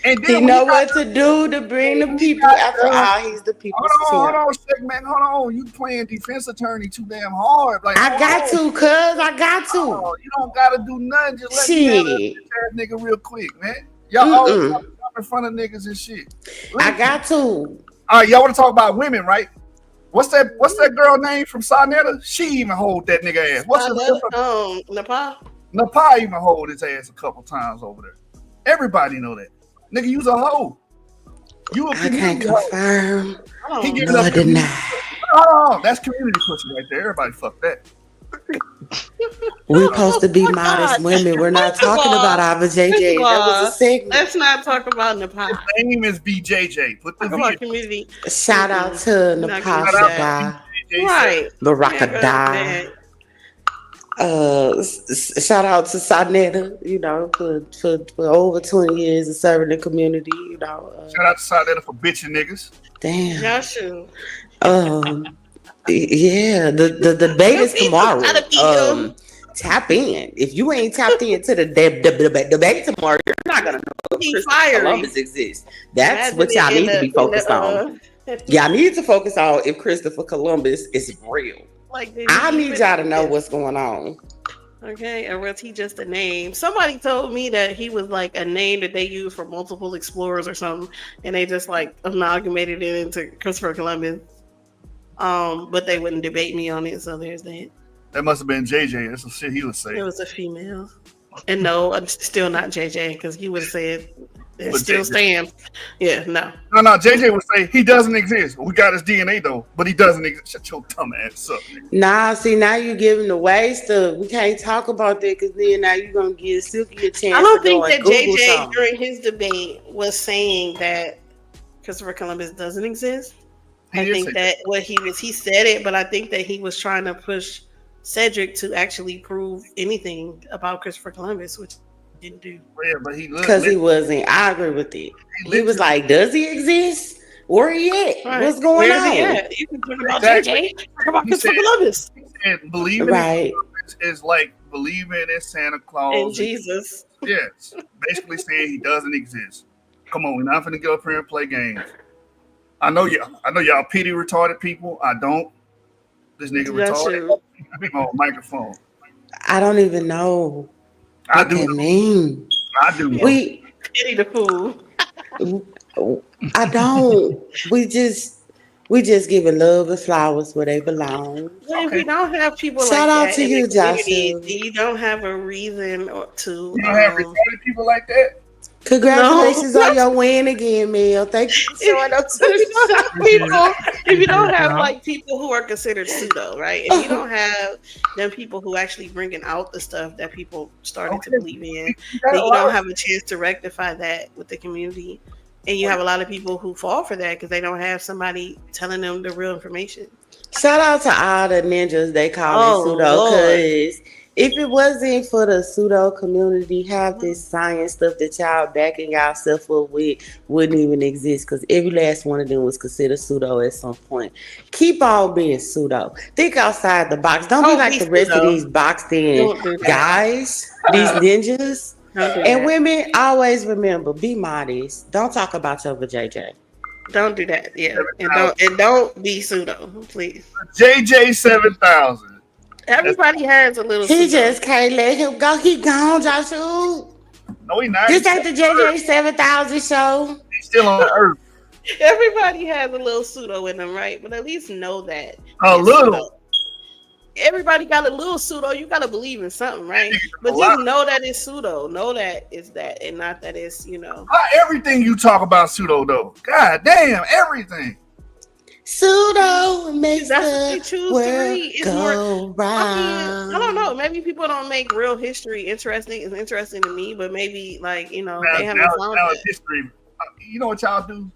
And then he know what to do to bring the people. After all, he's the people's Hold on, Shekmet. Hold on. You playing defense attorney too damn hard. Like I got to, cuz I got to. You don't gotta do nothing. Just let me that nigga real quick, man. Y'all always up in front of niggas and shit. I got to. All right, y'all want to talk about women, right? What's that girl name from Sonetta? She even hold that nigga ass. What's her Nepal? Nepal even hold his ass a couple times over there. Everybody know that. Nigga, you's a hoe. I can't confirm. He giving nor up deny. Hold on. That's community pussy right there. Everybody fuck that. We're supposed to be modest women. We're not talking about our JJ. That was a segment. Let's not talk about Nepal. His name is BJJ. Put the V. Community. Shout out to Nepal Shada. Right. Barakada. Shout out to Sonetta, you know, for over 20 years of serving the community, you know. Shout out to Sonetta for bitching niggas. Damn. Jashub. Yeah, the debate is tomorrow. Tap in. If you ain't tapped into the debate tomorrow, you're not gonna know if Christopher Columbus exists. That's what y'all need to be focused on. Y'all need to focus on if Christopher Columbus is real. Like, I need y'all to know what's going on. Okay, or was he just a name? Somebody told me that he was like a name that they use for multiple explorers or something, and they just like amalgamated it into Christopher Columbus. But they wouldn't debate me on it, so there's that. That must have been JJ. That's the shit he was saying. It was a female. And no, I'm still not JJ, because he would have said it still stands. Yeah, no. No, JJ would say he doesn't exist. We got his DNA though, but he doesn't exist. Shut your dumb ass up. Nah, see, now you're giving away stuff. We can't talk about that because then now you're going to give Silky a chance. I don't think that JJ during his debate was saying that Christopher Columbus doesn't exist. I think that what he said it, but I think that he was trying to push Cedric to actually prove anything about Christopher Columbus, which he didn't do. Yeah, but because he wasn't. I agree with it. He was like, "Does he exist? Where he at? Right. What's going Where's on?" He at? You can talk about JJ. Talk about Christopher Columbus. And believing in Columbus is like believing in Santa Claus and Jesus. Yes, basically saying he doesn't exist. Come on, we're not gonna get up here and play games. I know y'all pity retarded people. I don't. This nigga retarded. I'm on microphone. I don't even know. I do. Mean. I do. We pity the fool. I don't. We just giving love and flowers where they belong. Well, if we don't have people shout like out that to you, Jashub. You don't have a reason to. You don't have retarded people like that. Congratulations on your win again, Mel. Thank you for showing up to the show. If you don't have like people who are considered pseudo, right? If you don't have them people who actually bringing out the stuff that people started to believe in, then you don't have a chance to rectify that with the community. And you have a lot of people who fall for that because they don't have somebody telling them the real information. Shout out to all the ninjas they call it pseudo, because if it wasn't for the pseudo community, half this science stuff that y'all backing yourself up with wouldn't even exist, because every last one of them was considered pseudo at some point. Keep on being pseudo. Think outside the box. Don't be like the rest of these boxed in guys, these ninjas. And women, always remember, be modest. Don't talk about your JJ. Don't do that. Yeah. And don't be pseudo, please. JJ 7000. Everybody has a little. He just can't let him go. He gone, Jashub. No, he not. This ain't the JJ 7000 show. He's still on Earth. Everybody has a little pseudo in them, right? But at least know that. A little. Pseudo. Everybody got a little pseudo. You got to believe in something, right? But just know that it's pseudo. Know that it's that, and not that it's, Not everything you talk about pseudo, though. God damn, everything. Pseudo makes that's what they choose to read. It's go round. I don't know. Maybe people don't make real history interesting. It's interesting to me, but maybe they haven't found it. History. You know what y'all do?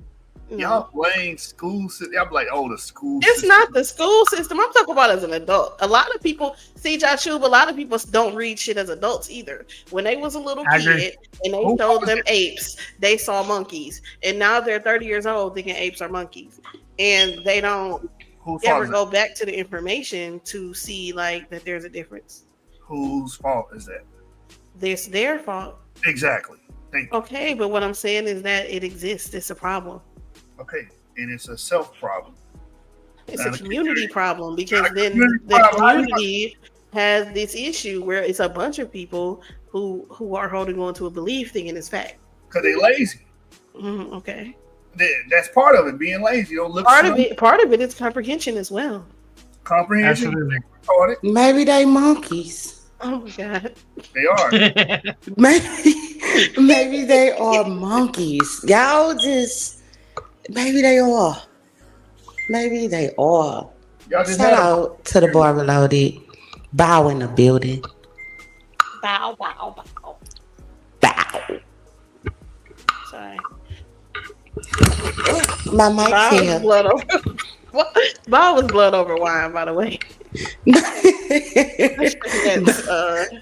Y'all blame school system. I'm like, oh, the school It's system. not the school system. I'm talking about as an adult. A lot of people see Jashub. A lot of people don't read shit as adults either. When they was a little kid and they showed them apes, they saw monkeys. And now they're 30 years old thinking apes are monkeys. And they don't ever go back to the information to see like that there's a difference. Whose fault is that? It's their fault. Exactly. Thank you. Okay, but what I'm saying is that it exists. It's a problem. Okay, and it's a self problem. It's a community problem because then the community has this issue where it's a bunch of people who are holding on to a belief thinking it's fact. Because they're lazy. Okay. That's part of it, being lazy. You don't look part of it is comprehension as well. Comprehension. Absolutely. Maybe they monkeys. Oh my God. They are. Maybe they are monkeys. Y'all just maybe they are. Maybe they are. Shout out to the bar reloaded. Bow in the building. Bow, bow, bow. Bow. Sorry. My mic's here. Bow was blood over wine, by the way.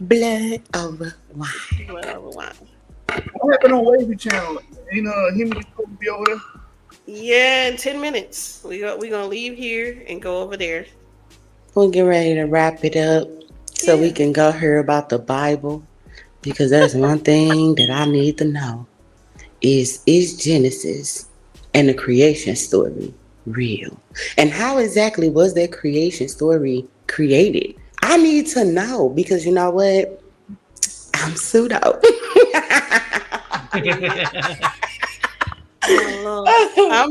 Blood over wine. Blood over wine. What happened on Wavy Channel? Ain't him supposed to be over there? Yeah, in 10 minutes. We gonna leave here and go over there. We'll get ready to wrap it up so we can go hear about the Bible. Because there's one thing that I need to know. Is Genesis and the creation story real? And how exactly was that creation story created? I need to know because you know what? I'm pseudo. I'm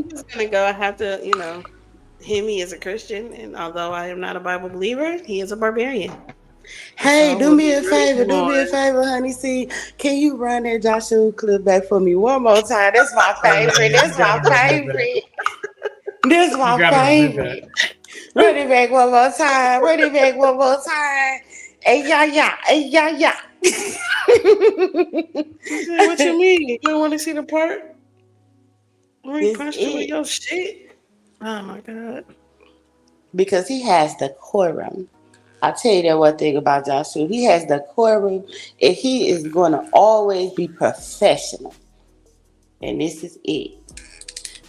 just gonna go. I have to, Hemi is a Christian, and although I am not a Bible believer, he is a barbarian. Hey, do me a favor, honey. See, can you run that Jashub clip back for me one more time? That's my favorite. That's my favorite. This is my favorite. Run it back one more time. Run it back one more time. Hey, yeah. Hey, yeah. What you mean? You don't want to see the part? We punched you with your shit. Oh my God. Because he has the quorum. I'll tell you that one thing about Jashub. He has the quorum and he is going to always be professional. And this is it.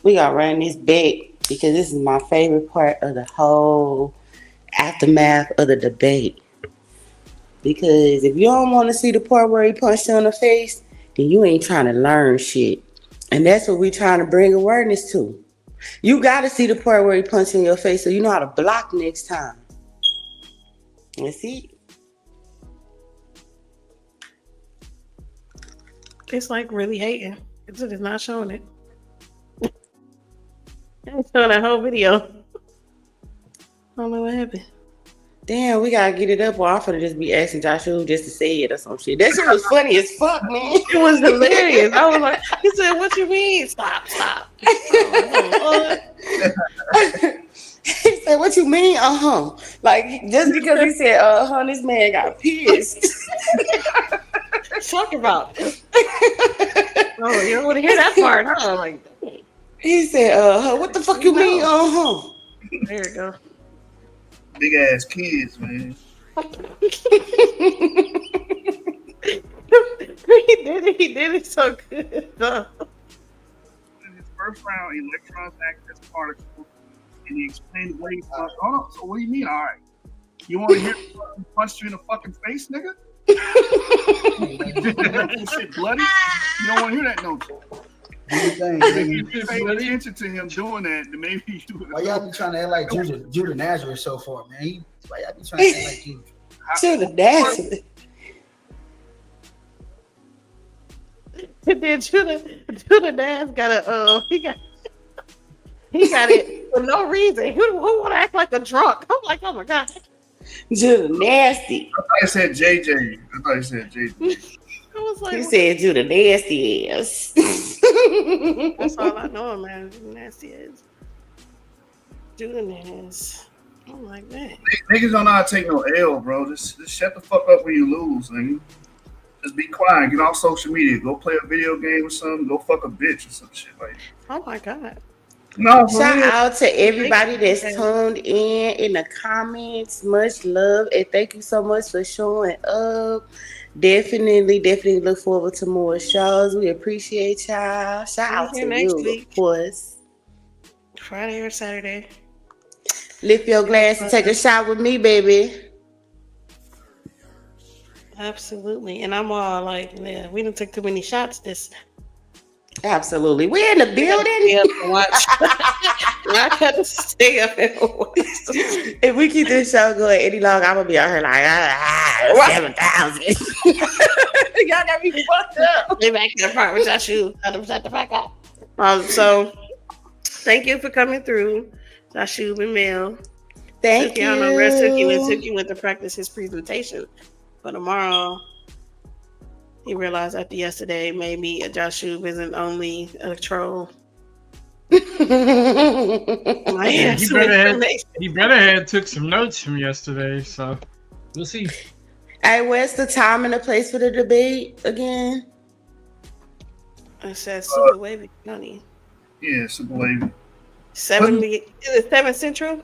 We got to run this back because this is my favorite part of the whole aftermath of the debate. Because if you don't want to see the part where he punched you in the face, then you ain't trying to learn shit. And that's what we're trying to bring awareness to. You got to see the part where he punched you in your face so you know how to block next time. Let's see. It's like really hating. It's not showing it. It's showing that whole video. I don't know what happened. Damn, we gotta get it up or I'm finna just be asking Jashub just to say it or some shit. That shit was funny as fuck, man. It was hilarious. I was like, he said, what you mean? Stop. He said, what you mean? Like, just because he said, this man got pissed. Talk about it. Oh, you don't want to hear that part, huh? Like, he said, what the fuck you mean? There you go. Big ass kids, man. He did it so good, though. In his first round, electrons act as particles, and he explained the way he punched. Hold on, so what do you mean? All right. You want to hear him punch you in the fucking face, nigga? That shit bloody? You don't want to hear that, no. If you pay attention to him doing that, then maybe you would. Why y'all be trying to act like Judah Nazareth so far, man? Why y'all be trying to act like Jesus? Judah Nazareth. Then Judah Naz got he got it for no reason. Who want to act like a drunk? I'm like, oh my God. Judah nasty. I thought he said JJ. I was like, he said Judah nasty ass. That's all I know, man. Nasty ass. Judah Naz. I'm like, man. Niggas don't know how to take no L, bro. Just shut the fuck up when you lose, nigga. Just be quiet. Get off social media. Go play a video game or something. Go fuck a bitch or some shit like that. Oh my God. No, Shout out to everybody that's tuned in the comments. Much love and thank you so much for showing up. Definitely look forward to more shows. We appreciate y'all. Shout out to next you, week. of course. Friday or Saturday. Lift your glass and take a shot with me, baby. Absolutely. And I'm all like, yeah, we didn't take too many shots this. Absolutely. We're in the building. Watch. I got to stay up and watch. If we keep this show going any longer, I'm gonna be out here like 7,000. Y'all got me fucked up. They back in the part with Jashub. Shut the fuck up. So thank you for coming through, Jashub and Mel. Thank you. I don't know where Suki went to practice his presentation. But tomorrow, he realized after yesterday, maybe Jashub isn't only a troll. He better have took some notes from yesterday, so we'll see. Hey, where's the time and the place for the debate again? It says Super Wavy County. Yeah, Super Wavy. 7 Central?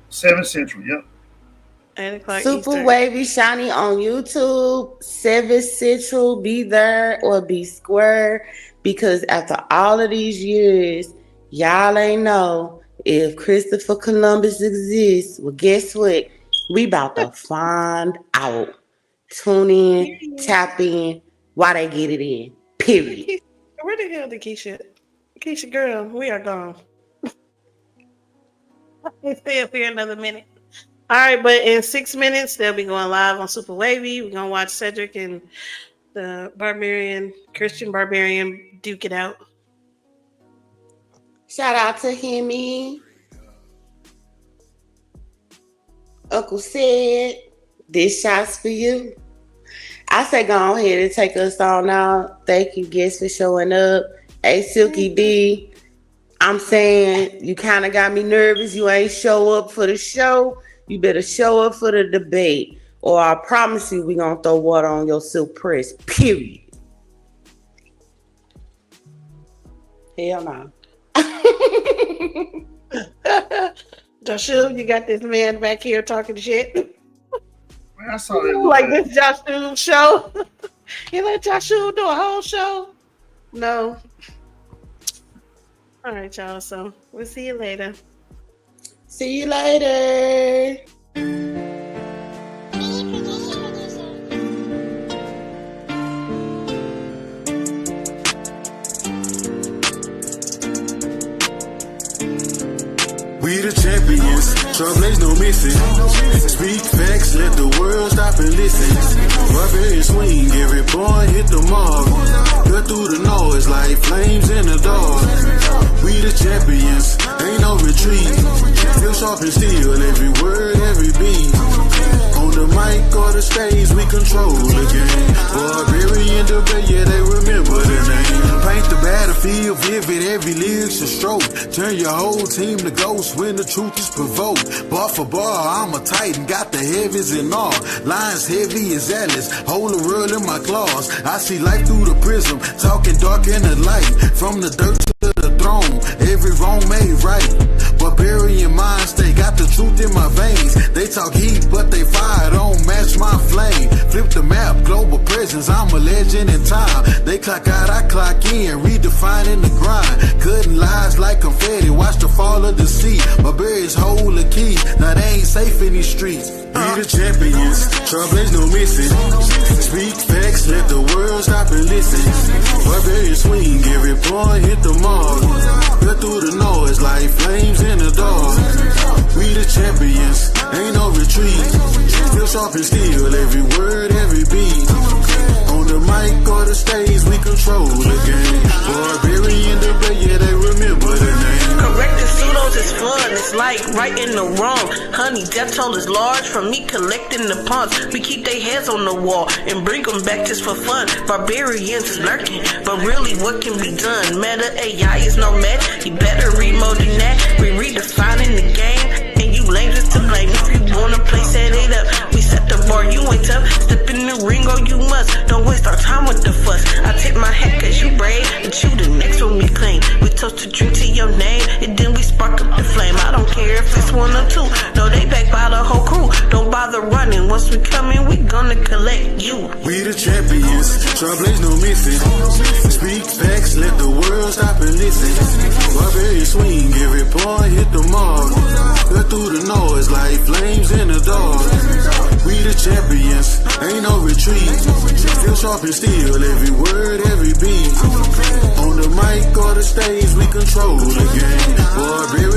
7 Central, yep. 8 o'clock Super Eastern. Wavy Shiny on YouTube, 7 Central, be there or be square. Because after all of these years, y'all ain't know if Christopher Columbus exists. Well, guess what? We about to find out. Tune in, tap in, why they get it in. Period. Where the hell did Keisha? Keisha, girl, we are gone. Stay up here another minute. All right, but in 6 minutes, they'll be going live on Super Wavy. We're going to watch Cedric and the Christian Barbarian duke it out. Shout out to Hemi. Uncle said, this shot's for you. I say go ahead and take us on now. Thank you, guests, for showing up. Hey, Silky D, I'm saying you kind of got me nervous. You ain't show up for the show. You better show up for the debate, or I promise you we going to throw water on your silk press, period. Hell no. Jashub, you got this man back here talking shit. Man, I saw that. Like this Jashub show. You let Jashub do a whole show? No. All right, y'all. So we'll see you later. See you later. We the champions, trailblaze no missing. Speak facts, let the world stop and listen. Barbarian swing, every boy hit the mark. Cut through the noise like flames in the dark. We the champions, ain't no retreat. Still sharp and steel, every word, every beat. On the mic or the stage, we control the game. Barbarian debate, yeah, they remember the name. Paint the battlefield vivid, every lyric's a stroke. Turn your whole team to ghosts when the truth is provoked. Bar for bar, I'm a titan, got the heavies in all. Lines heavy as Atlas, hold the world in my claws. I see life through the prism, talking dark in the light. From the dirt to the throne, every wrong made right. Barbarian mind state, got the truth in my veins. They talk heat, but they fire don't match my flame. Flip the map, global presence, I'm a legend in time. They clock out, I clock in, redefining the grind. Cutting lies like confetti, watch the fall of the sea. Barbarians hold the key, now they ain't safe in these streets. We the champions, trailblaze no missing. Speak facts, let the world stop and listen. Barbarian swing, every point hit the mark. Cut through the noise like flames in the dark. We the champions, ain't no retreat. Still sharp and steel, every word, every beat. On the mic or the stage, we control the game. Barbarian debate, yeah, they remember the name. Correcting pseudos is fun, it's like righting the wrong. Honey, death toll is large from me collecting the pawns. We keep their heads on the wall and bring them back just for fun. Barbarians is lurking, but really what can be done? Meta AI is no match, you better read more than that. We redefining the game, and you lame just to blame. If you wanna play, set it up. We set the bar, you ain't tough. Step in the ring or you must. Don't waste our time with the fuss. I tip my hat cause you brave, but you the next one we claim. We toast to drink to your name. It just one or two. No, they back by the whole crew. Don't bother running. Once we come in, we gonna collect you. We the champions, trouble no missing. Speak facts, let the world stop and listen. Barbarian swing, every point hit the mark. Cut through the noise like flames in the dark. We the champions, ain't no retreat. Still sharp and steel, every word, every beat. On the mic or the stage, we control the game. Barbarian